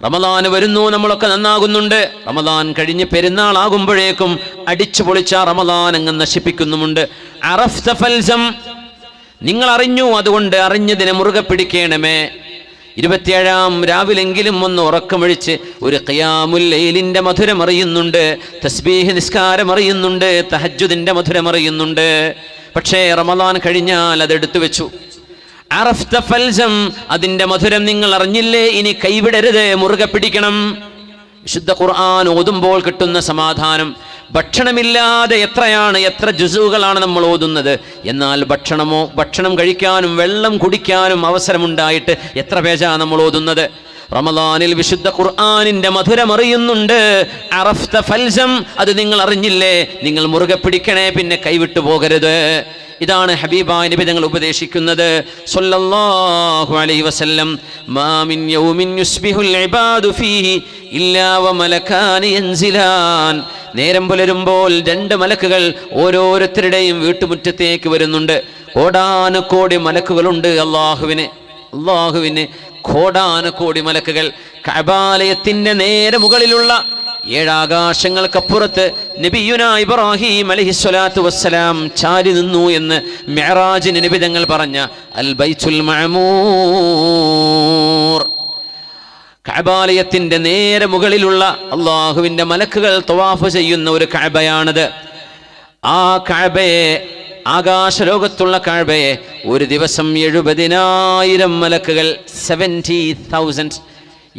റമദാൻ വരുന്നു, നമ്മളൊക്കെ നന്നാകുന്നുണ്ട്. റമദാൻ കഴിഞ്ഞ് പെരുന്നാൾ ആകുമ്പോഴേക്കും അടിച്ചു പൊളിച്ച റമദാൻ അങ്ങ് നശിപ്പിക്കുന്നുമുണ്ട്. അറഫ്ത ഫൽസം, നിങ്ങൾ അറിഞ്ഞു, അതുകൊണ്ട് അറിഞ്ഞതിനെ മുറുകെ പിടിക്കണമേ. 27-ാം രാവിലെങ്കിലും ഒന്ന് ഉറക്കമൊഴിച്ച് ഒരു ഖിയാമുൽ ലൈലിന്റെ മധുരം അറിയുന്നുണ്ട്, തസ്ബീഹ് നിസ്കാരം അറിയുന്നുണ്ട്, തഹജ്ജുദിന്റെ മധുരം അറിയുന്നുണ്ട്. പക്ഷേ റമദാൻ കഴിഞ്ഞാൽ അതെടുത്തു വെച്ചു. അറഫ്ത ഫൽസം, അതിന്റെ മധുരം നിങ്ങൾ അറിഞ്ഞില്ലേ, ഇനി കൈവിടരുത്, മുറുകെ പിടിക്കണം. വിശുദ്ധ ഖുർആൻ ഓതുമ്പോൾ കിട്ടുന്ന സമാധാനം. ഭക്ഷണമില്ലാതെ എത്ര ജുസുകളാണ് നമ്മൾ ഓതുന്നത്. എന്നാൽ ഭക്ഷണം കഴിക്കാനും വെള്ളം കുടിക്കാനും അവസരമുണ്ടായിട്ട് എത്ര പേജാണ് നമ്മൾ ഓതുന്നത്. റമദാനിൽ വിശുദ്ധ ഖുർആനിന്റെ മധുരം അറിയുന്നുണ്ട്. അറഫ്ത ഫൽസം, അത് നിങ്ങൾ അറിഞ്ഞില്ലേ, നിങ്ങൾ മുറുകെ പിടിക്കണേ, പിന്നെ കൈവിട്ടു പോകരുത്. ഇതാണ് ഹബീബായ നബി തങ്ങൾ ഉപദേശിക്കുന്നത് സ്വല്ലല്ലാഹു അലൈഹി വസല്ലം. മാ മിൻ യൗമിൻ യുസ്ബിഹുൽ ഇബാദു ഫീഹി ഇല്ലാ വമലകാനി യൻസിലാൻ. നേരം പുലരുമ്പോൾ 2 മലക്കുകൾ ഓരോരുത്തരുടെയും വീട്ടുമുറ്റത്തേക്ക് വരുന്നുണ്ട്. കോടാനുകോടി മലക്കുകളുണ്ട് അള്ളാഹുവിന് കോടാനുകോടി മലക്കുകൾ. കഅബാലയത്തിന്റെ നേരെ മുകളിലുള്ള 7 ആകാശങ്ങൾക്കപ്പുറത്ത് നബിയുനാ ഇബ്രാഹിം അലൈഹിസ്സലാത്തു വസ്സലാം ചാരി നിന്നു എന്ന് മിഅ്റാജിന് നബി തങ്ങൾ പറഞ്ഞ അൽ ബൈത്തുൽ മഅമൂർ. കഅബാലയത്തിന്റെ നേരെ മുകളിലുള്ള അള്ളാഹുവിന്റെ മലക്കുകൾ തവാഫ് ചെയ്യുന്ന ഒരു കഅബയാണത്. ആ കഅബയെ, ആകാശലോകത്തുള്ള കഅബയെ ഒരു ദിവസം 70,000 മലക്കുകൾ, 70,000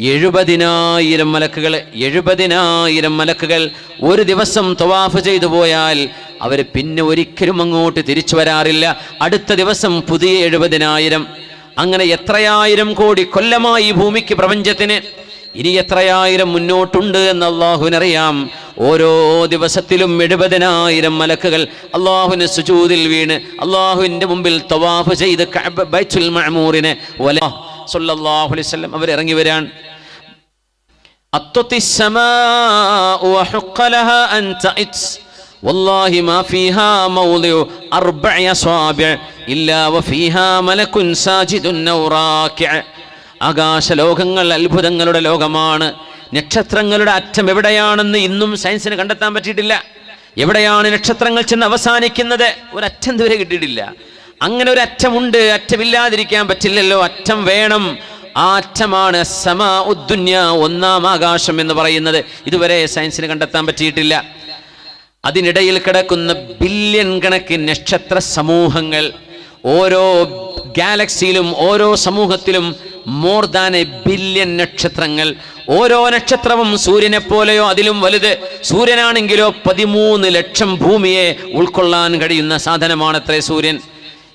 70,000 മലക്കുകൾ ഒരു ദിവസം തവാഫ് ചെയ്തു പോയാൽ അവർ പിന്നെ ഒരിക്കലും അങ്ങോട്ട് തിരിച്ചു വരാറില്ല. അടുത്ത ദിവസം പുതിയ 70,000. അങ്ങനെ എത്രയായിരം കോടി കൊല്ലമായി ഭൂമിക്ക്, പ്രപഞ്ചത്തിന്. ഇനി എത്രയായിരം മുന്നോട്ടുണ്ട് എന്ന് അള്ളാഹുവിനറിയാം. ഓരോ ദിവസത്തിലും 70,000 മലക്കുകൾ അള്ളാഹുവിന് സുജൂദിൽ വീണ് അള്ളാഹുവിൻ്റെ മുമ്പിൽ തവാഫ് ചെയ്ത് ബൈത്തുൽ മഅമൂറിനെ സ്വല്ലല്ലാഹു അലൈഹി വസല്ലം അവർ ഇറങ്ങി വരാൻ. അത്വത്തിസ് സമാഉ വഹുഖ ലഹാ അൻ തഇത് വല്ലാഹി മാ ഫീഹാ മൗദിഉ 4 അസ്വാബിഅ ഇല്ലാ വഫീഹാ മലക്കുൻ സാജിദുൻ ഔ റാകിഅ. ആകാശലോകങ്ങൾ അത്ഭുതങ്ങളുടെ ലോകമാണ്. നക്ഷത്രങ്ങളുടെ അറ്റം എവിടെയാണെന്ന് ഇന്നും സയൻസിന് കണ്ടെത്താൻ പറ്റിയിട്ടില്ല. എവിടെയാണ് നക്ഷത്രങ്ങൾ ചെന്ന് അവസാനിക്കുന്നത്? ഒരറ്റം ഇതുവരെ കിട്ടിയിട്ടില്ല. അങ്ങനെ ഒരു അറ്റമുണ്ട്, അറ്റമില്ലാതിരിക്കാൻ പറ്റില്ലല്ലോ, അറ്റം വേണം. ആ അറ്റമാണ് സമാഉദ് ദുനിയ, 1-ാം ആകാശം എന്ന് പറയുന്നത്. ഇതുവരെ സയൻസിന് കണ്ടെത്താൻ പറ്റിയിട്ടില്ല. അതിനിടയിൽ കിടക്കുന്ന ബില്യൺ കണക്കിന് നക്ഷത്ര സമൂഹങ്ങൾ. ഓരോ ഗാലക്സിയിലും ഓരോ സമൂഹത്തിലും മോർ ദാൻ എ ബില്യൺ നക്ഷത്രങ്ങൾ. ഓരോ നക്ഷത്രവും സൂര്യനെ പോലെയോ അതിലും വലുത്. സൂര്യനാണെങ്കിലോ 13 ലക്ഷം ഭൂമിയെ ഉൾക്കൊള്ളാൻ കഴിയുന്ന സാധനമാണത്രേ സൂര്യൻ.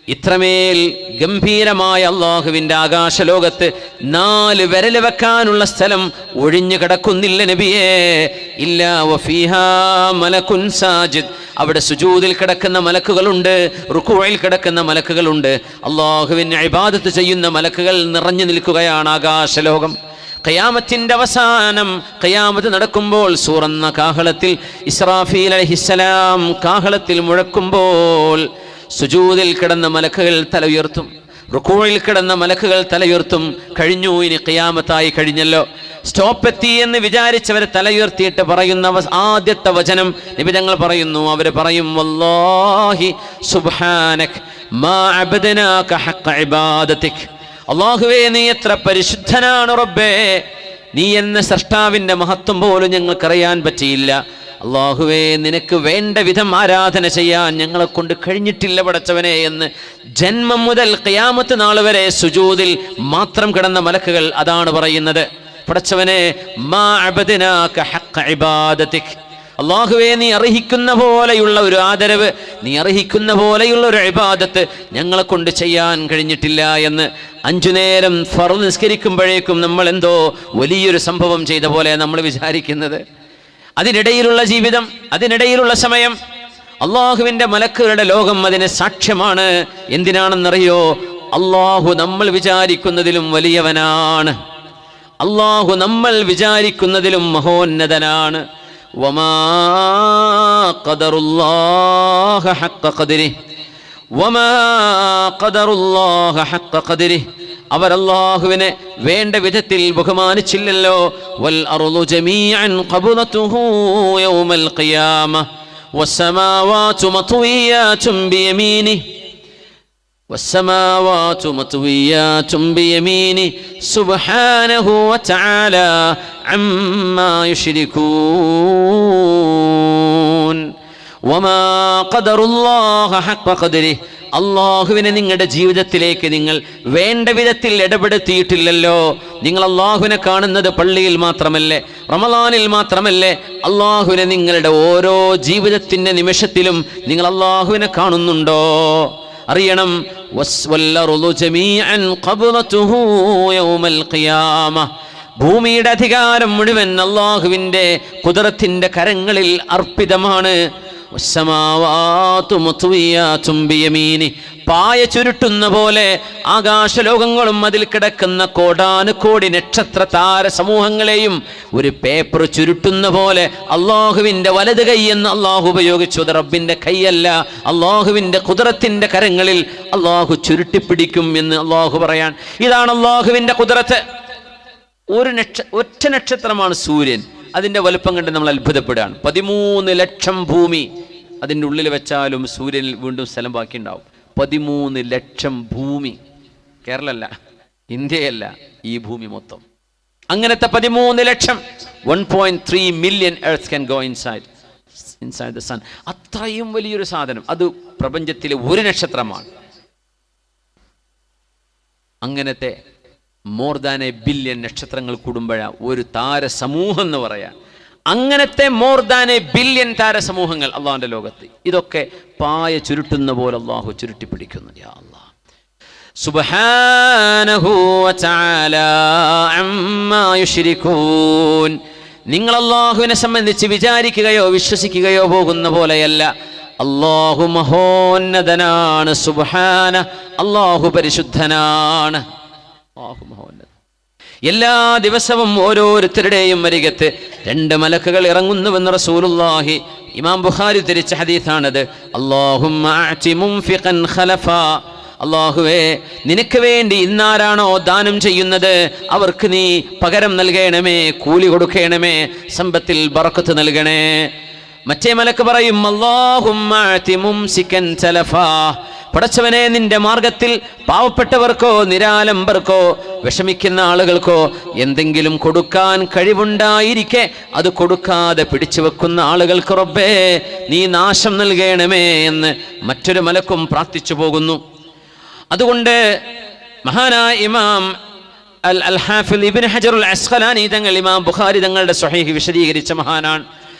ഇത്രമേൽ ഗംഭീരമായ അള്ളാഹുവിൻ്റെ ആകാശലോകത്ത് 4 വിരൽ വെക്കാനുള്ള സ്ഥലം ഒഴിഞ്ഞു കിടക്കുന്നില്ല നബിയേ. ഇല്ലാ വഫീഹാ മലകുൻ സാജിദ്, അവിടെ സുജൂദിൽ കിടക്കുന്ന മലക്കുകളുണ്ട്, റുകൂഇൽ കിടക്കുന്ന മലക്കുകളുണ്ട്. അള്ളാഹുവിന് ഇബാദത്ത് ചെയ്യുന്ന മലക്കുകൾ നിറഞ്ഞു നിൽക്കുകയാണ് ആകാശലോകം. ഖിയാമത്തിന്റെ അവസാനം, ഖിയാമത്ത് നടക്കുമ്പോൾ സൂറന്ന കാഹളത്തിൽ ഇസ്രാഫീൽ അലൈഹിസ്സലാം കാഹളത്തിൽ മുഴക്കുമ്പോൾ സുജൂദിൽ കിടന്ന മലക്കുകൾ തല ഉയർത്തും, റുകൂഇൽ കിടന്ന മലക്കുകൾ തല ഉയർത്തും. കഴിഞ്ഞു, ഇനി ഖിയാമത്തായി കഴിഞ്ഞല്ലോ, സ്റ്റോപ്പ് എത്തി എന്ന് വിചാരിച്ചവർ തല ഉയർത്തിയിട്ട് പറയുന്ന ആദ്യത്തെ വചനം നബി തങ്ങൾ പറയുന്നു. അവർ പറയും, വല്ലാഹി സുബ്ഹാനക മാ അബ്ദനാക ഹഖ ഇബാദതിക്. അല്ലാഹുവേ, നീ എത്ര പരിശുദ്ധനാണ് റബ്ബേ, നീ എന്ന സൃഷ്ടാവിൻ്റെ മഹത്വം പോലും ഞങ്ങൾക്കറിയാൻ പറ്റിയില്ല. അല്ലാഹുവേ, നിനക്ക് വേണ്ട വിധം ആരാധന ചെയ്യാൻ ഞങ്ങളെ കൊണ്ട് കഴിഞ്ഞിട്ടില്ല പടച്ചവനെ എന്ന് ജന്മം മുതൽ ഖിയാമത്ത് നാൾ വരെ സുജൂദിൽ മാത്രം കിടന്ന മലക്കുകൾ അതാണ് പറയുന്നത്. പടച്ചവനെ, മാ അബ്ദനാക ഹഖ ഇബാദതിക്, അല്ലാഹുവേ, നീ അർഹിക്കുന്ന പോലെയുള്ള ഒരു ആദരവ്, നീ അർഹിക്കുന്ന പോലെയുള്ള ഒരു ഇബാദത്ത് ഞങ്ങളെ കൊണ്ട് ചെയ്യാൻ കഴിഞ്ഞിട്ടില്ല എന്ന് 5 നേരം ഫർദ് നിസ്കരിക്കുമ്പോഴേക്കും നമ്മൾ എന്തോ വലിയൊരു സംഭവം ചെയ്ത പോലെ നമ്മൾ വിചാരിക്കുന്നത്. അതിനിടയിലുള്ള ജീവിതം, അതിനിടയിലുള്ള സമയം, അള്ളാഹുവിൻ്റെ മലക്കുകളുടെ ലോകം അതിന് സാക്ഷ്യമാണ്. എന്തിനാണെന്നറിയോ? അള്ളാഹു നമ്മൾ വിചാരിക്കുന്നതിലും വലിയവനാണ്, അള്ളാഹു നമ്മൾ വിചാരിക്കുന്നതിലും മഹോന്നതനാണ്. വമാ ഖദറുല്ലാഹ ഹഖ ഖദരിഹി, വമാ ഖദറുല്ലാഹ ഹഖ ഖദരിഹി, അവർ അല്ലാഹുവിനെ വേണ്ട വിധത്തിൽ ബഹുമാനിച്ചില്ലല്ലോ. വൽ അർളു ജമീഅൻ ഖബലതുഹു യൗമൽ ഖിയാമ വസ്സമാവാതു മത്വിയാതുൻ ബിയമീനിഹി വസ്സമാവാതു മത്വിയാതുൻ ബിയമീനിഹി സുബ്ഹാനഹു വതആല അമ്മാ യുശ്രികൂൻ. വമാ ഖദറുല്ലാഹ ഹഖ ഖദരിഹി, അള്ളാഹുവിനെ നിങ്ങളുടെ ജീവിതത്തിലേക്ക് നിങ്ങൾ വേണ്ട വിധത്തിൽ ഇടപെടുത്തിയിട്ടില്ലല്ലോ. നിങ്ങൾ അള്ളാഹുവിനെ കാണുന്നത് പള്ളിയിൽ മാത്രമല്ലേ, റമളാനിൽ മാത്രമല്ലേ? അള്ളാഹുവിനെ നിങ്ങളുടെ ഓരോ ജീവിതത്തിൻ്റെ നിമിഷത്തിലും നിങ്ങൾ അള്ളാഹുവിനെ കാണുന്നുണ്ടോ? അറിയണം, ഭൂമിയുടെ അധികാരം മുഴുവൻ അള്ളാഹുവിൻ്റെ ഖുദ്റത്തിൻ്റെ കരങ്ങളിൽ അർപ്പിതമാണ്. പായ ചുരുട്ടുന്ന പോലെ ആകാശലോകങ്ങളും അതിൽ കിടക്കുന്ന കോടാനുകോടി നക്ഷത്ര താര സമൂഹങ്ങളെയും ഒരു പേപ്പർ ചുരുട്ടുന്ന പോലെ അള്ളാഹുവിൻ്റെ വലത് കൈ എന്ന് അള്ളാഹു ഉപയോഗിച്ചു. അത് റബ്ബിൻ്റെ കൈയല്ല, അള്ളാഹുവിൻ്റെ ഖുദ്റത്തിൻ്റെ കരങ്ങളിൽ അള്ളാഹു ചുരുട്ടിപ്പിടിക്കും എന്ന് അള്ളാഹു പറയാൻ. ഇതാണ് അള്ളാഹുവിൻ്റെ ഖുദ്റത്ത്. ഒറ്റ നക്ഷത്രമാണ് സൂര്യൻ. അതിൻ്റെ വലുപ്പം കണ്ട് നമ്മൾ അത്ഭുതപ്പെടുകയാണ്. 13 ലക്ഷം ഭൂമി അതിൻ്റെ ഉള്ളിൽ വെച്ചാലും സൂര്യനിൽ വീണ്ടും സ്ഥലം ബാക്കിയുണ്ടാവും. 13 ലക്ഷം ഭൂമി, കേരളമല്ല, ഇന്ത്യയല്ല, ഈ ഭൂമി മൊത്തം. അങ്ങനത്തെ 13 lakh, 1.3 million earth can go inside the sun. അത്രയും വലിയൊരു സാധനം. അത് പ്രപഞ്ചത്തിലെ ഒരു നക്ഷത്രമാണ്. അങ്ങനത്തെ മോർ ദാൻ എ ബില്യൺ നക്ഷത്രങ്ങൾ കൂടുമ്പോഴാ ഒരു താരസമൂഹം എന്ന് പറയാം. അങ്ങനത്തെ മോർ ദാൻ എ ബില്യൺ താരസമൂഹങ്ങൾ അള്ളാഹുവിൻ്റെ ലോകത്ത്. ഇതൊക്കെ പായ ചുരുട്ടുന്ന പോലെ അള്ളാഹു ചുരുട്ടിപ്പിടിക്കുന്നു. യാ അല്ലാഹ്, സുബ്ഹാനഹു വതആല അമ്മാ യുശ്രികൂൻ. നിങ്ങൾ അള്ളാഹുവിനെ സംബന്ധിച്ച് വിചാരിക്കുകയോ വിശ്വസിക്കുകയോ പോകുന്ന പോലെയല്ല. അള്ളാഹു മഹോന്നതനാണ്. സുബ്ഹാന, അള്ളാഹു പരിശുദ്ധനാണ്. എല്ലാ ദിവസവും ഓരോരുത്തരുടെയും അരികത്ത് 2 മലക്കുകൾ ഇറങ്ങുന്നുവെന്ന് റസൂലുള്ളാഹി, ഇമാം ബുഖാരി ഉദ്ധരിച്ച ഹദീസാണത്. അല്ലാഹുമ്മ അഅതി മുൻഫിഖൻ ഖലഫാ, അല്ലാഹുവേ, നിനക്ക് വേണ്ടി ഇന്നാരാണോ ദാനം ചെയ്യുന്നത് അവർക്ക് നീ പകരം നൽകണമേ, കൂലി കൊടുക്കണമേ, സമ്പത്തിൽ ബറക്കത്ത് നൽകണേ. മറ്റേ മലക്ക് പറയും, അല്ലാഹുമ്മ അഅതി മുംസികൻ തലഫാ, പടച്ചവനെ, നിന്റെ മാർഗത്തിൽ പാവപ്പെട്ടവർക്കോ നിരാലംബർക്കോ വിഷമിക്കുന്ന ആളുകൾക്കോ എന്തെങ്കിലും കൊടുക്കാൻ കഴിവുണ്ടായിരിക്കെ അത് കൊടുക്കാതെ പിടിച്ചു വെക്കുന്ന ആളുകൾക്ക് റബ്ബേ നീ നാശം നൽകണമേ എന്ന് മറ്റൊരു മലക്കും പ്രാർത്ഥിച്ചു പോകുന്നു. അതുകൊണ്ട് മഹാനായ ഇമാം അൽ ഹാഫിദ് ഇബ്നു ഹജർ അൽ അസ്ഖലാനി തങ്ങൾ, ഇമാം ബുഖാരി തങ്ങളുടെ സ്വഹീഹ് വിശദീകരിച്ച മഹാനാണ്.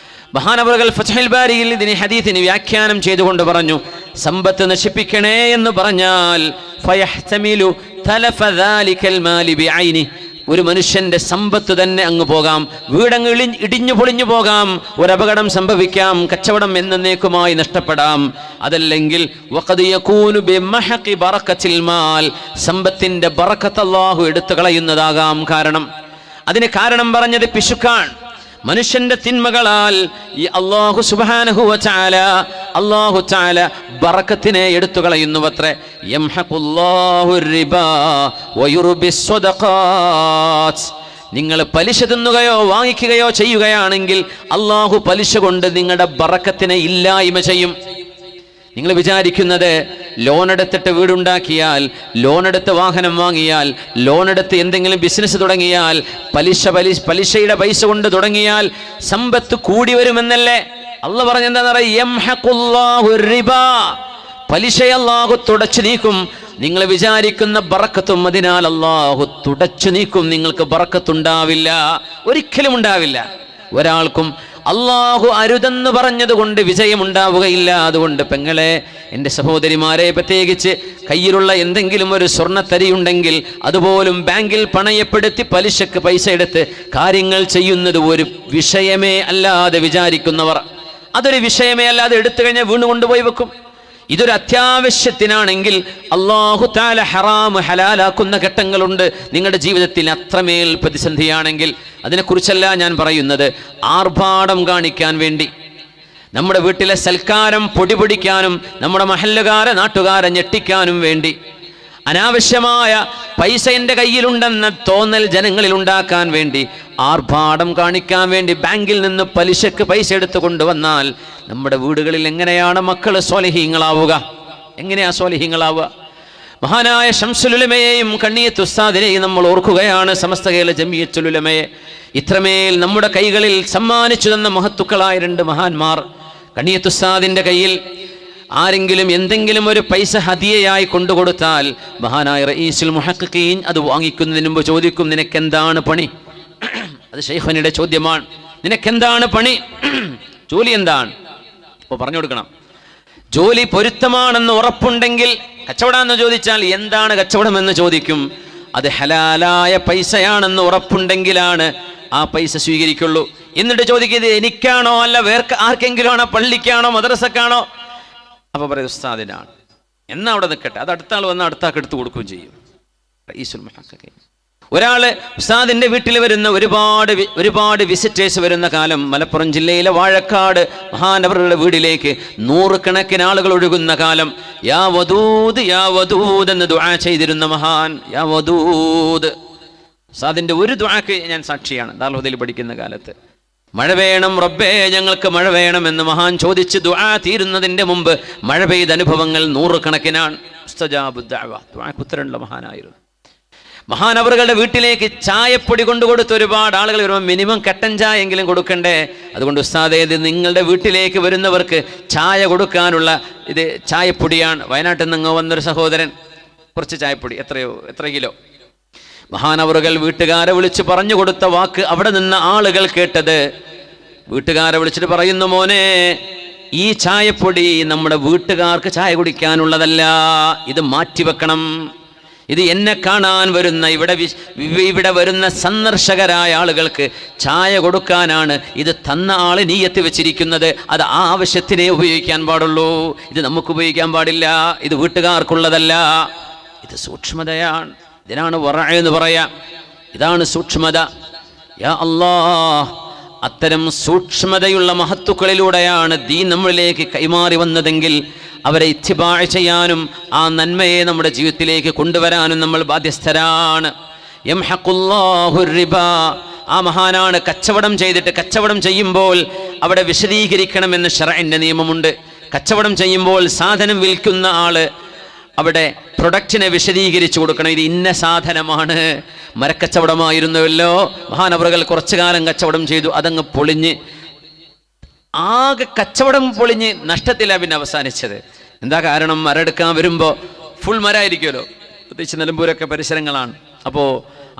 മഹാനവറുകൾ ഫത്ഹുൽ ബാരിയിൽ ഇതിനെ ഹദീസിന് വ്യാഖ്യാനം ചെയ്തുകൊണ്ട് പറഞ്ഞു, സമ്പത്ത് നശിപ്പിക്കണേ എന്ന് പറഞ്ഞാൽ ഫയഹ്തമിലു തലഫ ദാലികൽ മാലി ബിഐനി, ഒരു മനുഷ്യന്റെ സമ്പത്ത് തന്നെ അങ്ങ് പോകാം, വീടങ്ങ് ഇടിഞ്ഞു പൊളിഞ്ഞു പോകാം, ഒരപകടം സംഭവിക്കാം, കച്ചവടം എന്നേക്കുമായി നഷ്ടപ്പെടാം. അതല്ലെങ്കിൽ വഖദ് യകൂനു ബിമഹഖി ബറകത്തിൽ മാൽ, സമ്പത്തിന്റെ ബറക്കത്ത് അല്ലാഹു എടുത്തു കളയുന്നതാകാം കാരണം. അതിന് കാരണം പറഞ്ഞത് പിശുക്കാണ്. മനുഷ്യന്റെ തിന്മകളാൽ ഈ അല്ലാഹു സുബ്ഹാനഹു വ തആല ബറക്കത്തിനെ എടുത്തു കളയുന്നുവത്രേ. യംഹഖുല്ലാഹു റിബാ വയുർബിസ് സ്വദഖാത്ത്. നിങ്ങൾ പലിശ തിന്നുകയോ വാങ്ങിക്കുകയോ ചെയ്യുകയാണെങ്കിൽ അല്ലാഹു പലിശ കൊണ്ട് നിങ്ങളുടെ ബറക്കത്തിനെ ഇല്ലായ്മ ചെയ്യും. നിങ്ങൾ വിചാരിക്കുന്നത് ലോണെടുത്തിട്ട് വീടുണ്ടാക്കിയാൽ, ലോണെടുത്ത് വാഹനം വാങ്ങിയാൽ, ലോണെടുത്ത് എന്തെങ്കിലും ബിസിനസ് തുടങ്ങിയാൽ, പലിശയുടെ പൈസ കൊണ്ട് തുടങ്ങിയാൽ സമ്പത്ത് കൂടി വരുമെന്നല്ലേ? അല്ലാഹു പറഞ്ഞെന്താ യംഹഖുല്ലാഹു റിബാ, പലിശയെ അല്ലാഹു തുടച്ചു നീക്കും. നിങ്ങൾ വിചാരിക്കുന്ന ബറക്കത്തും അതിനാൽ അല്ലാഹു തുടച്ചു നീക്കും. നിങ്ങൾക്ക് ബറക്കത്തുണ്ടാവില്ല, ഒരിക്കലും ഉണ്ടാവില്ല. ഒരാൾക്കും അല്ലാഹു അരുതെന്ന് പറഞ്ഞതുകൊണ്ട് വിജയമുണ്ടാവുകയില്ല. അതുകൊണ്ട് പെങ്ങളെ, എൻ്റെ സഹോദരിമാരെ, പ്രത്യേകിച്ച് കയ്യിലുള്ള എന്തെങ്കിലും ഒരു സ്വർണ്ണത്തരിയുണ്ടെങ്കിൽ അതുപോലും ബാങ്കിൽ പണയപ്പെടുത്തി പലിശക്ക് പൈസ എടുത്ത് കാര്യങ്ങൾ ചെയ്യുന്നത് ഒരു വിഷയമേ അല്ലാതെ വിചാരിക്കുന്നവർ, അതൊരു വിഷയമേ അല്ലാതെ എടുത്തു കഴിഞ്ഞാൽ വീണ് കൊണ്ടുപോയി വെക്കും. ഇതൊരു അത്യാവശ്യത്തിനാണെങ്കിൽ അല്ലാഹു തആല ഹറാം ഹലാലാക്കുന്ന ഘട്ടങ്ങളുണ്ട് നിങ്ങളുടെ ജീവിതത്തിൽ. അത്രമേൽ പ്രതിസന്ധിയാണെങ്കിൽ അതിനെക്കുറിച്ചല്ല ഞാൻ പറയുന്നത്. ആർഭാടം കാണിക്കാൻ വേണ്ടി, നമ്മുടെ വീട്ടിലെ സൽക്കാരം പൊടിപിടിക്കാനും നമ്മുടെ മഹല്ലുകാരെ നാട്ടുകാരെ ഞെട്ടിക്കാനും വേണ്ടി, അനാവശ്യമായ പൈസ എൻ്റെ കയ്യിലുണ്ടെന്ന തോന്നൽ ജനങ്ങളിൽ ഉണ്ടാക്കാൻ വേണ്ടി, ആർഭാടം കാണിക്കാൻ വേണ്ടി ബാങ്കിൽ നിന്ന് പലിശക്ക് പൈസ എടുത്തു കൊണ്ടുവന്നാൽ നമ്മുടെ വീടുകളിൽ എങ്ങനെയാണ് മക്കൾ സ്വാലിഹീങ്ങളാവുക? എങ്ങനെയാ സ്വാലിഹീങ്ങളാവുക? മഹാനായ ശംസുൽ ഉലമയെയും കണ്ണിയത്ത് ഉസ്താദിനെയും നമ്മൾ ഓർക്കുകയാണ്. സമസ്ത കേരള ജമിയത്തുൽ ഉലമയെ ഇത്രമേൽ നമ്മുടെ കൈകളിൽ സമ്മാനിച്ചു തന്ന മഹത്തുക്കളായ രണ്ട് മഹാന്മാർ. കണ്ണിയത്ത് ഉസ്താദിൻ്റെ കയ്യിൽ ആരെങ്കിലും എന്തെങ്കിലും ഒരു പൈസ ഹദിയയായി കൊണ്ടുകൊടുത്താൽ മഹാനായ റഈസുൽ മുഹഖഖീൻ അത് വാങ്ങിക്കുന്നതിന് മുമ്പ് ചോദിക്കും, നിനക്കെന്താണ് പണി? അത് ശൈഖുനിയുടെ ചോദ്യമാണ്. നിനക്കെന്താണ് പണി? ജോലി എന്താണ്? അപ്പോൾ പറഞ്ഞു കൊടുക്കണം. ജോലി പൊരുത്തമാണെന്ന് ഉറപ്പുണ്ടെങ്കിൽ, കച്ചവടമെന്ന് ചോദിച്ചാൽ എന്താണ് കച്ചവടമെന്ന് ചോദിക്കും. അത് ഹലാലായ പൈസയാണെന്ന് ഉറപ്പുണ്ടെങ്കിലാണ് ആ പൈസ സ്വീകരിക്കുള്ളൂ. എന്നിട്ട് ചോദിക്കുന്നത് എനിക്കാണോ അല്ല വേറെ ആർക്കെങ്കിലും ആണോ, പള്ളിക്കാണോ മദ്രസക്കാണോ? അപ്പോൾ പറയും ഉസ്താദിനാണ്. എന്നാ അവിടെ നിൽക്കട്ടെ, അത് അടുത്ത ആൾ വന്ന് അടുത്ത ആൾക്ക് എടുത്തു കൊടുക്കുകയും ചെയ്യും. റഈസുൽ മുഹഖഖീൻ. ഒരാള് ഉസ്താദിന്റെ വീട്ടിൽ വരുന്ന ഒരുപാട് വിസിറ്റേഴ്സ് വരുന്ന കാലം, മലപ്പുറം ജില്ലയിലെ വാഴക്കാട് മഹാനവറുടെ വീട്ടിലേക്ക് നൂറുകണക്കിന് ആളുകൾ ഒഴുകുന്ന കാലം, യാ വദൂദ് യാ വദൂദ് എന്ന് ദുആ ചെയ്തിരുന്ന മഹാൻ. യാ വദൂദ്, ഉസ്താദിന്റെ ഒരു ദുആക്ക് ഞാൻ സാക്ഷിയാണ്. ദാറുൽ പഠിക്കുന്ന കാലത്ത് മഴ വേണം റബ്ബേ, ഞങ്ങൾക്ക് മഴ വേണം എന്ന് മഹാൻ ചോദിച്ച് ദുആ തീരുന്നതിന്റെ മുമ്പ് മഴ പെയ്ത അനുഭവങ്ങൾ നൂറുകണക്കിനാണ്. മുസ്തജാബുദ് ദഅവ, ദുആക്ക് ഉത്തരമുള്ള മഹാനായിരുന്നു. മഹാനവറുകളുടെ വീട്ടിലേക്ക് ചായപ്പൊടി കൊണ്ടുകൊടുത്ത് ഒരുപാട് ആളുകൾ വരുമ്പോൾ മിനിമം കട്ടൻ ചായ എങ്കിലും കൊടുക്കണ്ടേ? അതുകൊണ്ട് ഉസ്താദേ, ഇത് നിങ്ങളുടെ വീട്ടിലേക്ക് വരുന്നവർക്ക് ചായ കൊടുക്കാനുള്ള ഇത് ചായപ്പൊടിയാണ്. വയനാട്ടിൽ നിന്ന് വന്നൊരു സഹോദരൻ കുറച്ച് ചായപ്പൊടി, എത്ര കിലോ. മഹാനവറുകൾ വീട്ടുകാരെ വിളിച്ച് പറഞ്ഞു കൊടുത്ത വാക്ക് അവിടെ നിന്ന് ആളുകൾ കേട്ടത്, വീട്ടുകാരെ വിളിച്ചിട്ട് പറയുന്നു, മോനെ, ഈ ചായപ്പൊടി നമ്മുടെ വീട്ടുകാർക്ക് ചായ കുടിക്കാനുള്ളതല്ല, ഇത് മാറ്റിവെക്കണം. ഇത് എന്നെ കാണാൻ വരുന്ന ഇവിടെ വരുന്ന സന്ദർശകരായ ആളുകൾക്ക് ചായ കൊടുക്കാനാണ് ഇത് തന്ന ആള് നീയത്ത് വെച്ചിരിക്കുന്നത്. അത് ആ ആവശ്യത്തിനേ ഉപയോഗിക്കാൻ പാടുള്ളൂ, ഇത് നമുക്ക് ഉപയോഗിക്കാൻ പാടില്ല, ഇത് വീട്ടുകാർക്കുള്ളതല്ല. ഇത് സൂക്ഷ്മതയാണ്. ഇതിനാണ് വറഅ എന്ന് പറയാ. ഇതാണ് സൂക്ഷ്മത. യാ അല്ലാഹ്, അത്തരം സൂക്ഷ്മതയുള്ള മഹത്തുക്കളിലൂടെയാണ് ദീൻ നമ്മളിലേക്ക് കൈമാറി വന്നതെങ്കിൽ അവരെ ഇത്തിബാ ചെയ്യാനും ആ നന്മയെ നമ്മുടെ ജീവിതത്തിലേക്ക് കൊണ്ടുവരാനും നമ്മൾ ബാധ്യസ്ഥരാണ്. യംഹഖുല്ലാഹു റിബാ, ആ മഹാനാണ് കച്ചവടം ചെയ്യുമ്പോൾ അവിടെ വിശദീകരിക്കണമെന്ന് ശർഇന്റെ നിയമമുണ്ട്. കച്ചവടം ചെയ്യുമ്പോൾ സാധനം വിൽക്കുന്ന ആള് അവിടെ പ്രൊഡക്റ്റിനെ വിശദീകരിച്ചു കൊടുക്കണം. ഇത് ഇന്ന സാധനമാണ്. മരക്കച്ചവടമായിരുന്നുവല്ലോ, മഹാനവറുകൾ കുറച്ചു കാലം കച്ചവടം ചെയ്തു, അതങ്ങ് പൊളിഞ്ഞ് ആകെ കച്ചവടം പൊളിഞ്ഞ് നഷ്ടത്തിലാണ് പിന്നെ അവസാനിച്ചത്. എന്താ കാരണം? മരം എടുക്കാൻ വരുമ്പോൾ ഫുൾ മരമായിരിക്കുമല്ലോ, പ്രത്യേകിച്ച് നിലമ്പൂരൊക്കെ പരിസരങ്ങളാണ്. അപ്പോൾ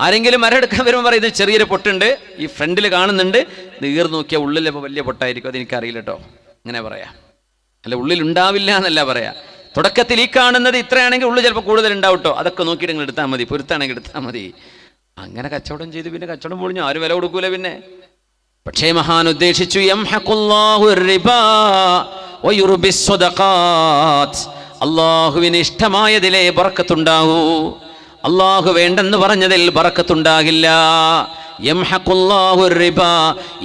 ആരെങ്കിലും മരം എടുക്കാൻ വരുമ്പോൾ പറയുന്നത് ചെറിയൊരു പൊട്ടുണ്ട്, ഈ ഫ്രണ്ടിൽ കാണുന്നുണ്ട്, നീർ നോക്കിയാൽ ഉള്ളിൽ വലിയ പൊട്ടായിരിക്കും, അതെനിക്കറിയില്ല കേട്ടോ, അങ്ങനെ പറയാം. അല്ല, ഉള്ളിൽ ഉണ്ടാവില്ല എന്നല്ല പറയാ. തുടക്കത്തിൽ ഈ കാണുന്നത് ഇത്രയാണെങ്കിൽ ഉള്ളിൽ ചിലപ്പോൾ കൂടുതൽ ഉണ്ടാവും കേട്ടോ, അതൊക്കെ നോക്കിയിട്ട് നിങ്ങൾ എടുത്താൽ മതി, പൊരുത്താണെങ്കിൽ എടുത്താൽ മതി. അങ്ങനെ കച്ചവടം ചെയ്ത് പിന്നെ കച്ചവടം പൊളിഞ്ഞു, ആരും വില കൊടുക്കൂല പിന്നെ. പക്ഷേ മഹാൻ ഉദ്ദേശിച്ചു അള്ളാഹുവിന് ഇഷ്ടമായതിലേ ബറക്കത്തുണ്ടാകൂ, അള്ളാഹു വേണ്ടെന്ന് പറഞ്ഞതിൽ ബറക്കത്തുണ്ടാകില്ല.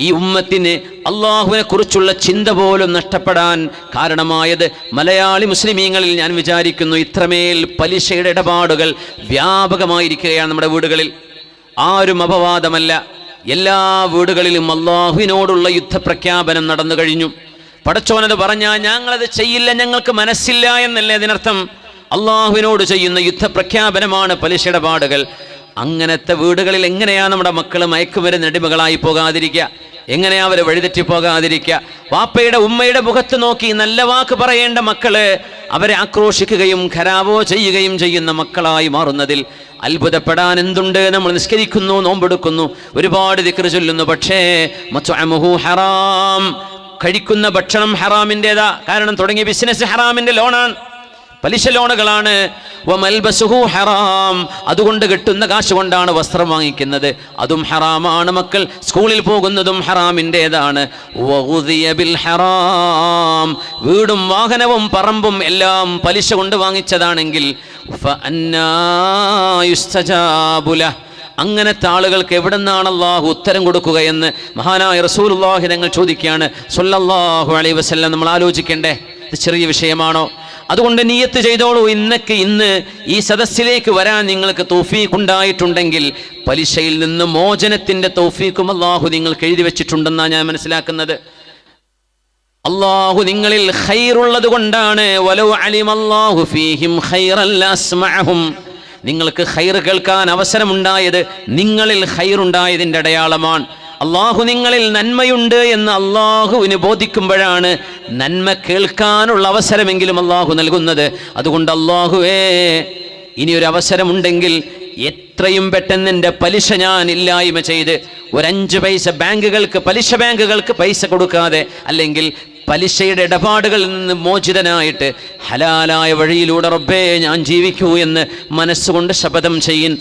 ഈ ഉമ്മത്തിന് അള്ളാഹുവിനെ കുറിച്ചുള്ള ചിന്ത പോലും നഷ്ടപ്പെടാൻ കാരണമായത് മലയാളി മുസ്ലിമീങ്ങളിൽ ഞാൻ വിചാരിക്കുന്നു ഇത്രമേൽ പലിശയുടെ ഇടപാടുകൾ വ്യാപകമായിരിക്കുകയാണ് നമ്മുടെ വീടുകളിൽ. ആരും അപവാദമല്ല, എല്ലാ വീടുകളിലും അള്ളാഹുവിനോടുള്ള യുദ്ധപ്രഖ്യാപനം നടന്നു കഴിഞ്ഞു. പടച്ചോനത് പറഞ്ഞാൽ ഞങ്ങളത് ചെയ്യില്ല, ഞങ്ങൾക്ക് മനസ്സില്ല എന്നല്ലേ അതിനർത്ഥം. അള്ളാഹുവിനോട് ചെയ്യുന്ന യുദ്ധപ്രഖ്യാപനമാണ് പലിശ ഇടപാടുകൾ. അങ്ങനത്തെ വീടുകളിൽ എങ്ങനെയാ നമ്മുടെ മക്കൾ മയക്കുമരുന്ന് അടിമകളായി പോകാതിരിക്കുക, എങ്ങനെയാ അവർ വഴിതെറ്റി പോകാതിരിക്കുക? വാപ്പയുടെ ഉമ്മയുടെ മുഖത്ത് നോക്കി നല്ല വാക്ക് പറയേണ്ട മക്കള് അവരെ ആക്രോശിക്കുകയും ഖരാവോ ചെയ്യുകയും ചെയ്യുന്ന മക്കളായി മാറുന്നതിൽ അത്ഭുതപ്പെടാൻ എന്തുണ്ട്? നമ്മൾ നിസ്കരിക്കുന്നു, നോമ്പെടുക്കുന്നു, ഒരുപാട് ദിക്ർ ചൊല്ലുന്നു, പക്ഷേ മത്അമുഹു ഹറാം, കഴിക്കുന്ന ഭക്ഷണം ഹറാമിൻ്റെതാ. കാരണം തുടങ്ങിയ ബിസിനസ് ഹറാമിൻ്റെ ലോണാണ്, പലിശ ലോണുകളാണ്. വമൽബസുഹു ഹറാം, അതുകൊണ്ട് കിട്ടുന്ന കാശ് കൊണ്ടാണ് വസ്ത്രം വാങ്ങിക്കുന്നത്, അതും ഹറാമാണ്. മക്കൾ സ്കൂളിൽ പോകുന്നതും ഹറാമിൻ്റെതാണ്. വഗുദിയ ബിൽ ഹറാം, വീടും വാഹനവും പറമ്പും എല്ലാം പലിശ കൊണ്ട് വാങ്ങിച്ചതാണെങ്കിൽ ഫഅന്നാ യുസ്തജാബു ലഹ്, അങ്ങനത്തെ ആളുകൾക്ക് എവിടെ നിന്നാണ് അള്ളാഹു ഉത്തരം കൊടുക്കുകയെന്ന് മഹാനായ റസൂലുള്ളാഹി തങ്ങൾ ചോദിക്കുകയാണ് സ്വല്ലല്ലാഹു അലൈഹി വസല്ലം. നമ്മൾ ആലോചിക്കണ്ടേ, ഇത് ചെറിയ വിഷയമാണോ? അതുകൊണ്ട് നിയ്യത്ത് ചെയ്തോളൂ, ഇന്ന് ഈ സദസ്സിലേക്ക് വരാൻ നിങ്ങൾക്ക് തൗഫീഖ് ഉണ്ടായിട്ടുണ്ടെങ്കിൽ പലിശയിൽ നിന്ന് മോചനത്തിന്റെ തൗഫീഖും അള്ളാഹു നിങ്ങൾക്ക് എഴുതി വെച്ചിട്ടുണ്ടെന്നാണ് ഞാൻ മനസ്സിലാക്കുന്നത്. അള്ളാഹു നിങ്ങളിൽ ഖൈറുള്ളത് കൊണ്ടാണ്. വലൗ അലിമല്ലാഹു ഫീഹിം ഖൈറൻ ലഅസ്മഅഹും, നിങ്ങൾക്ക് ഖൈർ കേൾക്കാൻ അവസരമുണ്ടായത് നിങ്ങളിൽ ഖൈറുണ്ടായതിൻ്റെ അടയാളമാണ്. അള്ളാഹു നിങ്ങളിൽ നന്മയുണ്ട് എന്ന് അള്ളാഹുവിന് ബോധിക്കുമ്പോഴാണ് നന്മ കേൾക്കാനുള്ള അവസരമെങ്കിലും അള്ളാഹു നൽകുന്നത്. അതുകൊണ്ട് അള്ളാഹുവേ, ഇനിയൊരു അവസരമുണ്ടെങ്കിൽ എത്രയും പെട്ടെന്ന് എൻ്റെ പലിശ ഞാൻ ഇല്ലായ്മ ചെയ്ത് ഒരു 5 പൈസ ബാങ്കുകൾക്ക്, പലിശ ബാങ്കുകൾക്ക് പൈസ കൊടുക്കാതെ, അല്ലെങ്കിൽ പലിശയുടെ ഇടപാടുകളിൽ നിന്ന് മോചിതനായിട്ട് ഹലാലായ വഴിയിലൂടെ റബ്ബേ ഞാൻ ജീവിക്കൂ എന്ന് മനസ്സുകൊണ്ട് ശപഥം ചെയ്യിൻ.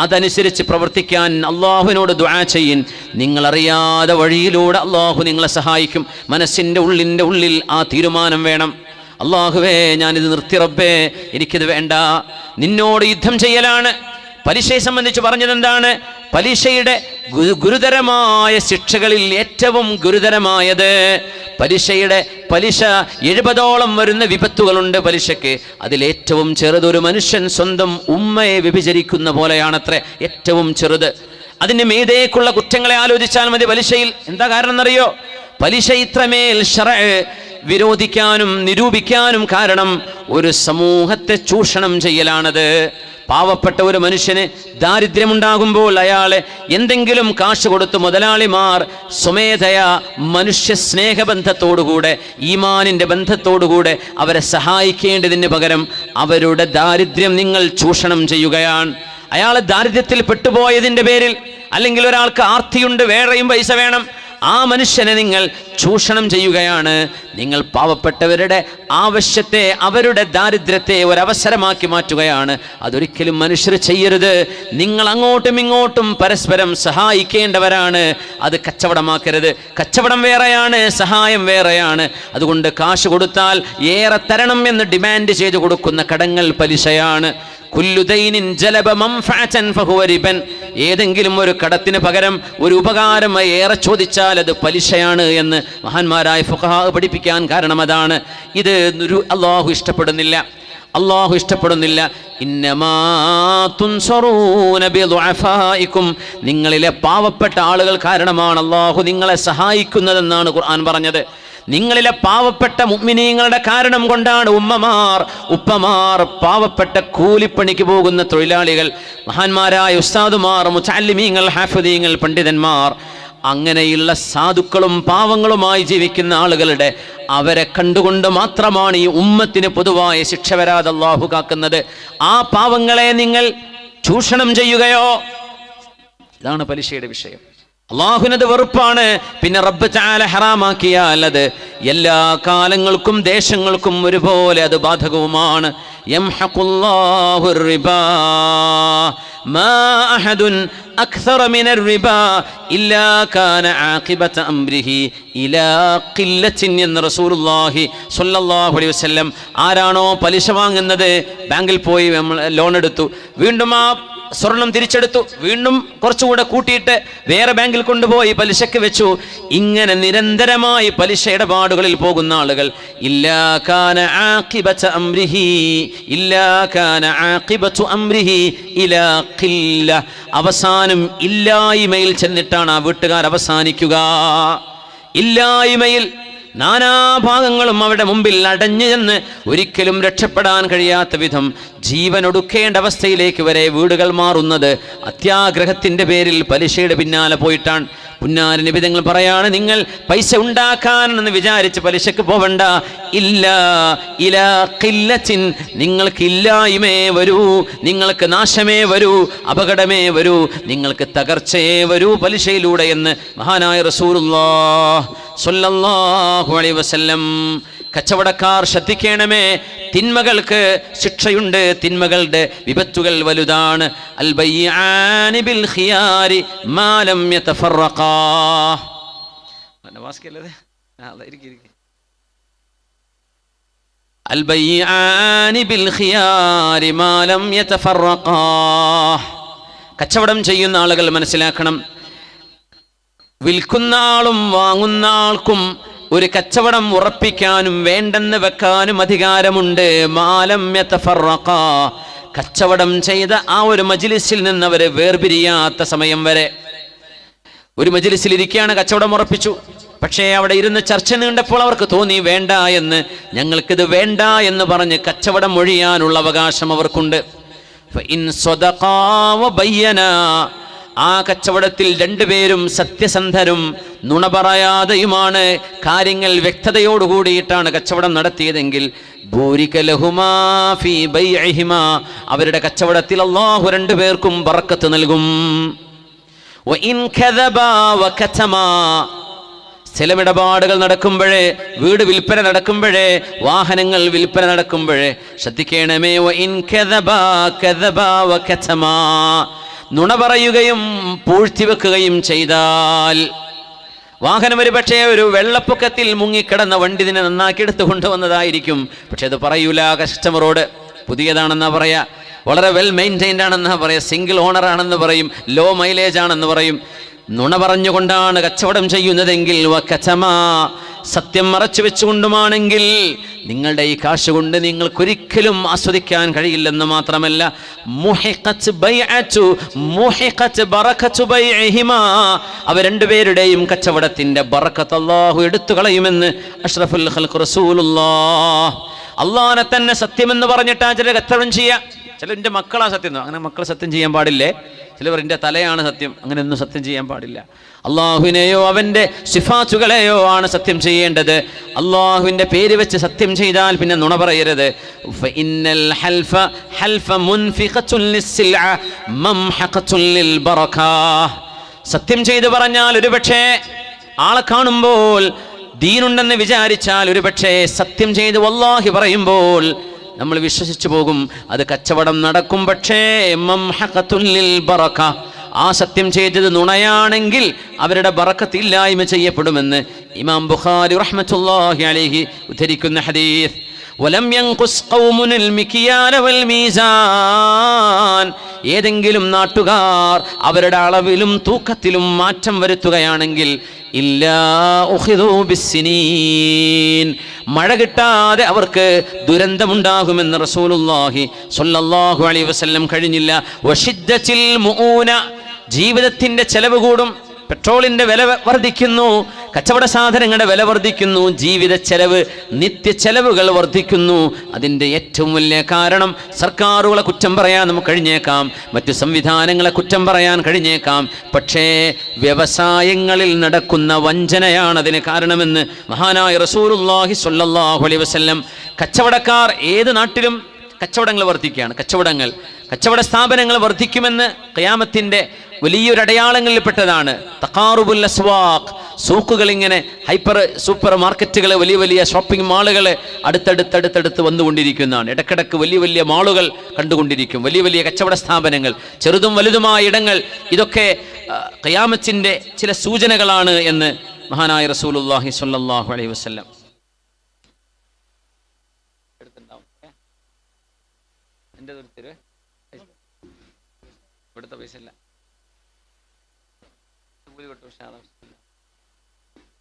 അതനുസരിച്ച് പ്രവർത്തിക്കാൻ അള്ളാഹുവിനോട് ദുആ ചെയ്യിൻ. നിങ്ങളറിയാതെ വഴിയിലൂടെ അള്ളാഹു നിങ്ങളെ സഹായിക്കും. മനസ്സിൻ്റെ ഉള്ളിൽ ആ തീരുമാനം വേണം. അള്ളാഹുവേ, ഞാനിത് നിർത്തി റബ്ബേ, എനിക്കിത് വേണ്ട. നിന്നോട് യുദ്ധം ചെയ്യലാണ്. പലിശയെ സംബന്ധിച്ച് പറഞ്ഞത് എന്താണ്? പലിശയുടെ ഗുരുതരമായ ശിക്ഷകളിൽ ഏറ്റവും ഗുരുതരമായത് പലിശ 70ഓളം വരുന്ന വിപത്തുകളുണ്ട് പലിശയ്ക്ക്. അതിലേറ്റവും ചെറുതൊരു മനുഷ്യൻ സ്വന്തം ഉമ്മയെ വ്യഭിചരിക്കുന്ന പോലെയാണത്രേ, ഏറ്റവും ചെറുത്. അതിന് മീതേക്കുള്ള കുറ്റങ്ങളെ ആലോചിച്ചാൽ മതി. പലിശയിൽ എന്താ കാരണം എന്നറിയോ? പലിശ ഇത്രമേൽ ശർഅ് വിരോധിക്കാനും നിരൂപിക്കാനും കാരണം ഒരു സമൂഹത്തെ ചൂഷണം ചെയ്യലാണത്. പാവപ്പെട്ട ഒരു മനുഷ്യന് ദാരിദ്ര്യമുണ്ടാകുമ്പോൾ അയാളെ എന്തെങ്കിലും കാശ് കൊടുത്ത് മുതലാളിമാർ സ്വമേധയാ മനുഷ്യ സ്നേഹബന്ധത്തോടുകൂടെ, ഈമാനിൻ്റെ ബന്ധത്തോടുകൂടെ അവരെ സഹായിക്കേണ്ടതിന് പകരം അവരുടെ ദാരിദ്ര്യം നിങ്ങൾ ചൂഷണം ചെയ്യുകയാണ്. അയാൾ ദാരിദ്ര്യത്തിൽ പെട്ടുപോയതിൻ്റെ പേരിൽ, അല്ലെങ്കിൽ ഒരാൾക്ക് ആർത്തിയുണ്ട്, വേറെയും പൈസ വേണം, ആ മനുഷ്യനെ നിങ്ങൾ ചൂഷണം ചെയ്യുകയാണ്. നിങ്ങൾ പാവപ്പെട്ടവരുടെ ആവശ്യത്തെ, അവരുടെ ദാരിദ്ര്യത്തെ ഒരവസരമാക്കി മാറ്റുകയാണ്. അതൊരിക്കലും മനുഷ്യർ ചെയ്യരുത്. നിങ്ങൾ അങ്ങോട്ടും ഇങ്ങോട്ടും പരസ്പരം സഹായിക്കേണ്ടവരാണ്. അത് കച്ചവടമാക്കരുത്. കച്ചവടം വേറെയാണ്, സഹായം വേറെയാണ്. അതുകൊണ്ട് കാശ് കൊടുത്താൽ ഏറെ തരണം എന്ന് ഡിമാൻഡ് ചെയ്ത് കൊടുക്കുന്ന കടങ്ങൾ പലിശയാണ്. കുല്ലുദൈനിൻ ജലബ മൻഫഅതൻ ഫഹുവ റിബൻ, ഏതെങ്കിലും ഒരു കടത്തിന് പകരം ഒരു ഉപകാരം ഏറെ ചോദിച്ചാൽ അത് പലിശയാണ് എന്ന് മഹാന്മാരായ ഫുഖഹാ പഠിപ്പിക്കാൻ കാരണം അതാണ്. ഇത് അല്ലാഹു ഇഷ്ടപ്പെടുന്നില്ല. ഇന്നമാ തുൻസറൂന ബിദുഅഫായിക്കും, നിങ്ങളിലെ പാവപ്പെട്ട ആളുകൾ കാരണമാണ് അല്ലാഹു നിങ്ങളെ സഹായിക്കുന്നതെന്നാണ് ഖുർആൻ പറഞ്ഞത്. നിങ്ങളിലെ പാവപ്പെട്ട മുഅ്മിനീങ്ങളുടെ കാരണം കൊണ്ടാണ് ഉമ്മമാർ, ഉപ്പമാർ, പാവപ്പെട്ട കൂലിപ്പണിക്ക് പോകുന്ന തൊഴിലാളികൾ, മഹാന്മാരായ ഉസ്താദുമാർ, മുതഅല്ലിമീങ്ങൾ, ഹാഫിദീങ്ങൾ, പണ്ഡിതന്മാർ, അങ്ങനെയുള്ള സാധുക്കളും പാവങ്ങളുമായി ജീവിക്കുന്ന ആളുകളുടെ അവരെ കണ്ടുകൊണ്ട് മാത്രമാണ് ഈ ഉമ്മത്തിന് പൊതുവായ ശിക്ഷ വരാതെ അല്ലാഹു കാക്കുന്നത്. ആ പാവങ്ങളെ നിങ്ങൾ ചൂഷണം ചെയ്യുകയോ, ഇതാണ് പലിശയുടെ വിഷയം. അള്ളാഹുവിനത് വെറുപ്പാണ്. പിന്നെ റബ്ബ് തആല ഹറാമാക്കിയാൽ അത് എല്ലാ കാലങ്ങൾക്കും ദേശങ്ങൾക്കും ഒരുപോലെ അത് ബാധകവുമാണ്. യംഹഖുല്ലാഹു റിബാ മാ അഹദുൻ അക്സറ മിനർ റിബാ ഇല്ലാ കാന ആഖിബത അംരിഹി ഇലാ ഖില്ലത്തിൻ എന്ന് റസൂലുള്ളാഹി സ്വല്ലല്ലാഹു അലൈഹി വസല്ലം. ആരാണോ പലിശ വാങ്ങുന്നത്, ബാങ്കിൽ പോയി ലോൺ എടുത്തു, വീണ്ടും ആ സ്വർണം തിരിച്ചെടുത്തു, വീണ്ടും കുറച്ചുകൂടെ കൂട്ടിയിട്ട് വേറെ ബാങ്കിൽ കൊണ്ടുപോയി പലിശക്ക് വെച്ചു, ഇങ്ങനെ നിരന്തരമായി പലിശ ഇടപാടുകളിൽ പോകുന്ന ആളുകൾ ഇല്ലാ കാന ആഖിബത അംരിഹി ഇല്ലാ കാന ആഖിബതു അംരിഹി ഇലാ ഖില്ല, അവസാനം ഇല്ലായ്മയിൽ ചെന്നിട്ടാണ് ആ വീട്ടുകാർ അവസാനിക്കുക. ഇല്ലായ്മയിൽ നാനാഭാഗങ്ങളും അവരുടെ മുമ്പിൽ അടഞ്ഞു ചെന്ന് ഒരിക്കലും രക്ഷപ്പെടാൻ കഴിയാത്ത വിധം ജീവനൊടുക്കേണ്ട അവസ്ഥയിലേക്ക് വരെ വീടുകൾ മാറുന്നത് അത്യാഗ്രഹത്തിൻ്റെ പേരിൽ പലിശയുടെ പിന്നാലെ പോയിട്ടാണ്. പുന്നാര നിബിധങ്ങൾ പറയാണ്, നിങ്ങൾ പൈസ ഉണ്ടാക്കാനെന്ന് വിചാരിച്ച് പലിശക്ക് പോവണ്ട. ഇലാ ഖില്ലത്തിൻ, നിങ്ങൾക്ക് ഇല്ലായ്മേ വരൂ, നിങ്ങൾക്ക് നാശമേ വരൂ, അപകടമേ വരൂ, നിങ്ങൾക്ക് തകർച്ചയേ വരൂ പലിശയിലൂടെ എന്ന് മഹാനായ റസൂലുള്ളാഹി സ്വല്ലല്ലാഹു അലൈഹി വസല്ലം. കച്ചവടക്കാർ ശ്രദ്ധിക്കണമേ, തിന്മകൾക്ക് ശിക്ഷയുണ്ട്, തിന്മകളുടെ വിപത്തുകൾ വലുതാണ്. അൽ ബയ്യാനി ബിൽ ഖിയാരി മാ ലം യതഫറഖാ. അൽ ബയ്യാനി ബിൽ ഖിയാരി മാ ലം യതഫറഖാ. കച്ചവടം ചെയ്യുന്ന ആളുകൾ മനസ്സിലാക്കണം, വിൽക്കുന്ന ആളും വാങ്ങുന്ന ആൾക്കും ഒരു കച്ചവടം ഉറപ്പിക്കാനും വേണ്ടെന്ന് വെക്കാനും അധികാരമുണ്ട്. മാലം യതഫറഖാ, കച്ചവടം ചെയ്ത ആ ഒരു മജ്ലിസിൽ നിന്ന് അവർ വേർപിരിയാത്ത സമയം വരെ. ഒരു മജ്ലിസിൽ ഇരിക്കുകയാണ്, കച്ചവടം ഉറപ്പിച്ചു, പക്ഷേ അവിടെ ഇരുന്ന് ചർച്ച നീണ്ടപ്പോൾ അവർക്ക് തോന്നി വേണ്ട എന്ന്. ഞങ്ങൾക്കിത് വേണ്ട എന്ന് പറഞ്ഞ് കച്ചവടം ഒഴിയാനുള്ള അവകാശം അവർക്കുണ്ട്. ഫഇൻ സ്വദഖാ വബയ്യനാ, ആ കച്ചവടത്തിൽ രണ്ടുപേരും സത്യസന്ധരും നുണ പറയാതെയുമാണ്, കാര്യങ്ങൾ വ്യക്തതയോടുകൂടിയിട്ടാണ് കച്ചവടം നടത്തിയതെങ്കിൽ ബൂരിക ലഹുമാ ഫീ ബൈഇഹിമാ, അവരുടെ കച്ചവടത്തിൽ അല്ലാഹു രണ്ടുപേർക്കും ബറക്കത്ത് നൽകും. വഇൻ കദബാ വകതമാ, ചിലമിടപാടുകൾ നടക്കുമ്പോഴേ, വീട് വിൽപ്പന നടക്കുമ്പോഴേ, വാഹനങ്ങൾ വിൽപ്പന നടക്കുമ്പോഴേ ശ്രദ്ധിക്കണമേ. വഇൻ കദബാ കദബാ വകതമാ, നുണ പറയുകയും പൂഴ്ത്തിവെക്കുകയും ചെയ്താൽ, വാഹനം ഒരു പക്ഷേ ഒരു വെള്ളപ്പൊക്കത്തിൽ മുങ്ങിക്കിടന്ന വണ്ടി ഇതിനെ നന്നാക്കി എടുത്തു കൊണ്ടുവന്നതായിരിക്കും, പക്ഷെ അത് പറയൂല കസ്റ്റമറോട്. പുതിയതാണെന്നാ പറയാ, വളരെ വെൽ മെയിൻറ്റൈൻഡ് ആണെന്നാ പറയാ, സിംഗിൾ ഓണർ ആണെന്ന് പറയും, ലോ മൈലേജ് ആണെന്ന് പറയും. നുണ പറഞ്ഞുകൊണ്ടാണ് കച്ചവടം ചെയ്യുന്നതെങ്കിൽ വകതമാ, സത്യം മറച്ചു വെച്ചുകൊണ്ടുമാണെങ്കിൽ നിങ്ങളുടെ ഈ കാശ് കൊണ്ട് നിങ്ങൾക്കൊരിക്കലും ആസ്വദിക്കാൻ കഴിയില്ലെന്ന് മാത്രമല്ല, മുഹിഖത്ത് ബൈഅതു മുഹിഖത്ത് ബറകതു ബൈഇഹിമാ, അവർ രണ്ടുപേരുടെയും കച്ചവടത്തിന്റെ ബറക്കത്ത് അല്ലാഹു എടുത്തു കളയുമെന്ന് അഷ്റഫുൽ ഖൽഖ് റസൂലുള്ളാഹ്. അള്ളാഹനെ തന്നെ സത്യമെന്ന് പറഞ്ഞിട്ടാ ചില കച്ചവടം ചെയ്യുക. ചിലരുടെ മക്കളാ സത്യം, അങ്ങനെ മക്കൾ സത്യം ചെയ്യാൻ പാടില്ലേ. ചിലവർ എൻ്റെ തലയാണ് സത്യം, അങ്ങനെയൊന്നും സത്യം ചെയ്യാൻ പാടില്ല. അള്ളാഹുവിനെയോ അവൻ്റെ സിഫാത്തുകളെയോ ആണ് സത്യം ചെയ്യേണ്ടത്. അള്ളാഹുവിൻ്റെ പേര് വെച്ച് സത്യം ചെയ്താൽ പിന്നെ നുണ പറയരുത്. ഫഇന്നൽ ഹൽഫ ഹൽഫ മുൻഫിഖത്തുൻ ലിസ്സിൽഅ മംഹഖത്തുൻ ലിൽ ബറകാ, സത്യം ചെയ്തു പറഞ്ഞാൽ ഒരുപക്ഷേ ആളെ കാണുമ്പോൾ ദീനുണ്ടെന്ന് വിചാരിച്ചാൽ ഒരുപക്ഷേ സത്യം ചെയ്ത് വല്ലാഹി പറയുമ്പോൾ നമ്മൾ വിശ്വസിച്ചു പോകും, അത് കച്ചവടം നടക്കും. പക്ഷേ മംഹഖത്തുൻ ലിൽ ബറക, ആ സത്യം ചെയ്തത് നുണയാണെങ്കിൽ അവരുടെ ബറക്കത്ത് ഇല്ലായ്മ ചെയ്യപ്പെടുമെന്ന് ഇമാം ബുഖാരി റഹ്മത്തുള്ളാഹി അലൈഹി ഉദ്ധരിക്കുന്ന ഹദീസ്. വലം യൻഖുസ് ഖൗമുൽ മിക്യാല വൽ മീസാൻ, ഏതെങ്കിലും നാട്ടുകാർ അവരുടെ അളവിലും തൂക്കത്തിലും മാറ്റം വരുത്തുകയാണെങ്കിൽ ഇല്ലാ ഉഖിദൂ ബിസ്സിനീൻ, മഴ കിട്ടാതെ അവർക്ക് ദുരന്തമുണ്ടാകുമെന്ന് റസൂലുള്ളാഹി സ്വല്ലല്ലാഹു അലൈഹി വസല്ലം കഴിഞ്ഞില്ല. വശിദ്ദത്തിൽ മുഊന, ജീവിതത്തിന്റെ ചെലവ് കൂടും, പെട്രോളിന്റെ വില വർദ്ധിക്കുന്നു, കച്ചവട സാധനങ്ങളുടെ വില വർദ്ധിക്കുന്നു, ജീവിത ചെലവ്, നിത്യ ചെലവുകൾ വർദ്ധിക്കുന്നു. അതിൻ്റെ ഏറ്റവും വലിയ കാരണം സർക്കാരുകളെ കുറ്റം പറയാൻ നമുക്ക് കഴിഞ്ഞേക്കാം, മറ്റു സംവിധാനങ്ങളെ കുറ്റം പറയാൻ കഴിഞ്ഞേക്കാം, പക്ഷേ വ്യവസായങ്ങളിൽ നടക്കുന്ന വഞ്ചനയാണ് അതിന് കാരണമെന്ന് മഹാനായ റസൂലുള്ളാഹി സ്വല്ലല്ലാഹു അലൈഹി വസല്ലം. കച്ചവടക്കാർ ഏത് നാട്ടിലും കച്ചവടങ്ങൾ വർദ്ധിക്കുകയാണ്, കച്ചവട സ്ഥാപനങ്ങൾ വർദ്ധിക്കുമെന്ന് ഖിയാമത്തിൻ്റെ വലിയൊരു അടയാളങ്ങളിൽപ്പെട്ടതാണ്. തഖാറുബുൽ അസ്വാഖ്, സൂക്കുകൾ ഇങ്ങനെ സൂപ്പർ മാർക്കറ്റുകൾ, വലിയ വലിയ ഷോപ്പിംഗ് മാളുകൾ അടുത്തടുത്ത് വന്നുകൊണ്ടിരിക്കുന്നതാണ്. ഇടക്കിടക്ക് വലിയ വലിയ മാളുകൾ കണ്ടുകൊണ്ടിരിക്കും, വലിയ വലിയ കച്ചവട സ്ഥാപനങ്ങൾ, ചെറുതും വലുതുമായ ഇടങ്ങൾ. ഇതൊക്കെ ഖിയാമത്തിന്റെ ചില സൂചനകളാണ് എന്ന് മഹാനായ റസൂലുള്ളാഹി സ്വല്ലല്ലാഹു അലൈഹി വസല്ലം. ഇവിടുത്തെ പൈസ ഇല്ല,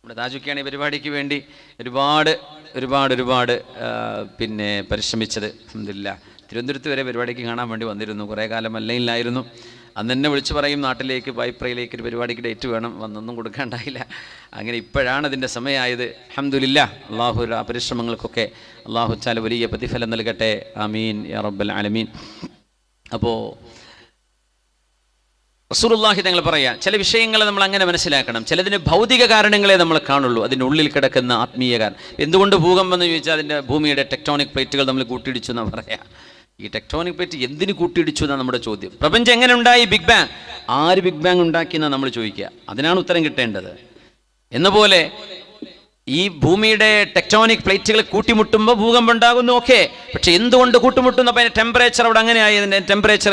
നമ്മുടെ താജുക്കാണ് ഈ പരിപാടിക്ക് വേണ്ടി ഒരുപാട് പിന്നെ പരിശ്രമിച്ചത്. അൽഹംദുലില്ലാഹ് തിരുവനന്തപുരത്ത് വരെ പരിപാടിക്ക് കാണാൻ വേണ്ടി വന്നിരുന്നു. കുറേ കാലം മല്ലയിലായിരുന്നു. അന്ന് തന്നെ വിളിച്ചു പറയും, നാട്ടിലേക്ക് പായിപ്രയിലേക്ക് ഒരു പരിപാടിക്ക് ഡേറ്റ് വേണം, വന്നൊന്നും കൊടുക്കാണ്ടായില്ല. അങ്ങനെ ഇപ്പോഴാണ് അതിൻ്റെ സമയമായത്. അൽഹംദുലില്ലാഹ് അള്ളാഹു ആ പരിശ്രമങ്ങൾക്കൊക്കെ അള്ളാഹു തആല വലിയ പ്രതിഫലം നൽകട്ടെ. ആമീൻ യാ റബ്ബൽ ആലമീൻ. അപ്പോൾ റസൂലുള്ളാഹി തങ്ങൾ പറയാ, ചില വിഷയങ്ങൾ നമ്മൾ അങ്ങനെ മനസ്സിലാക്കണം. ചിലതിന് ഭൗതിക കാരണങ്ങളെ നമ്മൾ കാണുള്ളൂ, അതിനുള്ളിൽ കിടക്കുന്ന ആത്മീയ കാരണം. എന്തുകൊണ്ട് ഭൂകമ്പം എന്ന് ചോദിച്ചാൽ അതിൻ്റെ ഭൂമിയുടെ ടെക്ടോണിക് പ്ലേറ്റുകൾ നമ്മൾ കൂട്ടിയിടിച്ചു എന്നാണ് പറയാ. ഈ ടെക്ടോണിക് പ്ലേറ്റ് എന്തിന് കൂട്ടിയിടിച്ചു എന്നാണ് നമ്മുടെ ചോദ്യം. പ്രപഞ്ചം എങ്ങനെ ഉണ്ടായി? Big bang. ആര് ബിഗ് ബാങ് ഉണ്ടാക്കിയെന്നാണ് നമ്മൾ ചോദിക്കുക. അതിനാണ് ഉത്തരം കിട്ടേണ്ടത്. എന്നപോലെ ഈ ഭൂമിയുടെ ടെക്ടോണിക് പ്ലേറ്റുകൾ കൂട്ടിമുട്ടുമ്പോൾ ഭൂകമ്പം ഉണ്ടാകുന്നു, ഓക്കെ. പക്ഷെ എന്തുകൊണ്ട് കൂട്ടിമുട്ടുന്നു? അപ്പോൾ അതിൻ്റെ ടെമ്പറേച്ചർ അവിടെ അങ്ങനെയായി, അതിൻ്റെ ടെമ്പറേച്ചർ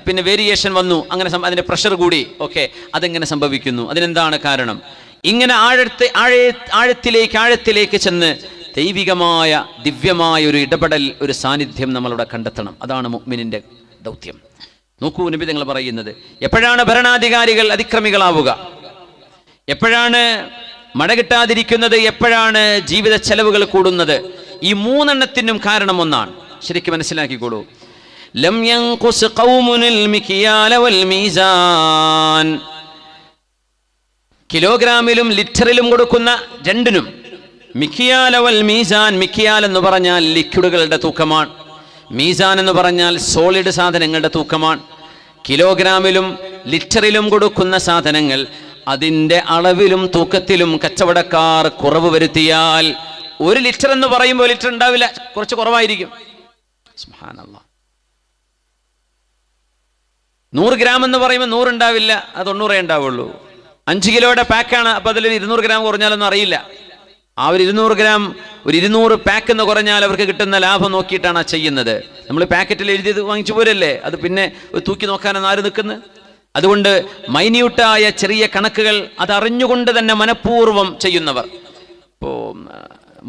പിന്നെ വേരിയേഷൻ വന്നു, അങ്ങനെ അതിൻ്റെ പ്രഷർ കൂടി, ഓക്കെ. അതെങ്ങനെ സംഭവിക്കുന്നു? അതിനെന്താണ് കാരണം? ഇങ്ങനെ ആഴത്തിലേക്ക് ചെന്ന് ദൈവികമായ ദിവ്യമായ ഒരു ഇടപെടൽ, ഒരു സാന്നിധ്യം നമ്മളവിടെ കണ്ടെത്തണം. അതാണ് മുഅ്മിനിൻ്റെ ദൗത്യം. നോക്കൂ, നബി തങ്ങൾ പറയുന്നത്, എപ്പോഴാണ് ഭരണാധികാരികൾ അതിക്രമികളാവുക? എപ്പോഴാണ് മഴ കിട്ടാതിരിക്കുന്നത്? എപ്പോഴാണ് ജീവിത ചെലവുകൾ കൂടുന്നത്? ഈ മൂന്നെണ്ണത്തിനും കാരണം ഒന്നാണ്. ശരിക്കും മനസ്സിലാക്കിക്കോളൂ. ലം യൻഖുസ് ഖൗമുൽ മിക്യാല വൽ മീസാൻ. കിലോഗ്രാമിലും ലിറ്ററിലും കൊടുക്കുന്ന രണ്ടിനും. മിക്യാല വൽ മീസാൻ. മിക്യാൽ എന്ന് പറഞ്ഞാൽ ലിക്വിഡുകളുടെ തൂക്കമാണ്. മീസാൻ എന്ന് പറഞ്ഞാൽ സോളിഡ് സാധനങ്ങളുടെ തൂക്കമാണ്. കിലോഗ്രാമിലും ലിറ്ററിലും കൊടുക്കുന്ന സാധനങ്ങൾ, അതിൻ്റെ അളവിലും തൂക്കത്തിലും കച്ചവടക്കാർ കുറവ് വരുത്തിയാൽ, 1 ലിറ്റർ എന്ന് പറയുമ്പോൾ ലിറ്റർ ഉണ്ടാവില്ല, കുറച്ച് കുറവായിരിക്കും. സുബ്ഹാനല്ലാഹ്. 100 ഗ്രാം എന്ന് പറയുമ്പോൾ 100 ഉണ്ടാവില്ല, അത് 90 ഉണ്ടാവുള്ളൂ. 5 കിലോയുടെ പാക്കാണ്, അപ്പോൾ അതിൽ 200 ഗ്രാം കുറഞ്ഞാലൊന്നും അറിയില്ല. ആ ഒരു 200 ഗ്രാം, ഒരു 200 പാക്ക് എന്ന് കുറഞ്ഞാൽ അവർക്ക് കിട്ടുന്ന ലാഭം നോക്കിയിട്ടാണ് ചെയ്യുന്നത്. നമ്മൾ പാക്കറ്റിൽ എഴുതിയത് വാങ്ങിച്ചു പോരല്ലേ, അത് പിന്നെ തൂക്കി നോക്കാനൊന്നും ആര് നിൽക്കുന്നത്? അതുകൊണ്ട് മൈന്യൂട്ടായ ചെറിയ കണക്കുകൾ അതറിഞ്ഞുകൊണ്ട് തന്നെ മനഃപൂർവ്വം ചെയ്യുന്നവർ. ഇപ്പോൾ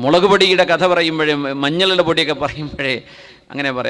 മുളക് പൊടിയുടെ കഥ പറയുമ്പോഴേ, മഞ്ഞളുടെ പൊടിയൊക്കെ പറയുമ്പോഴേ അങ്ങനെ പറയാം.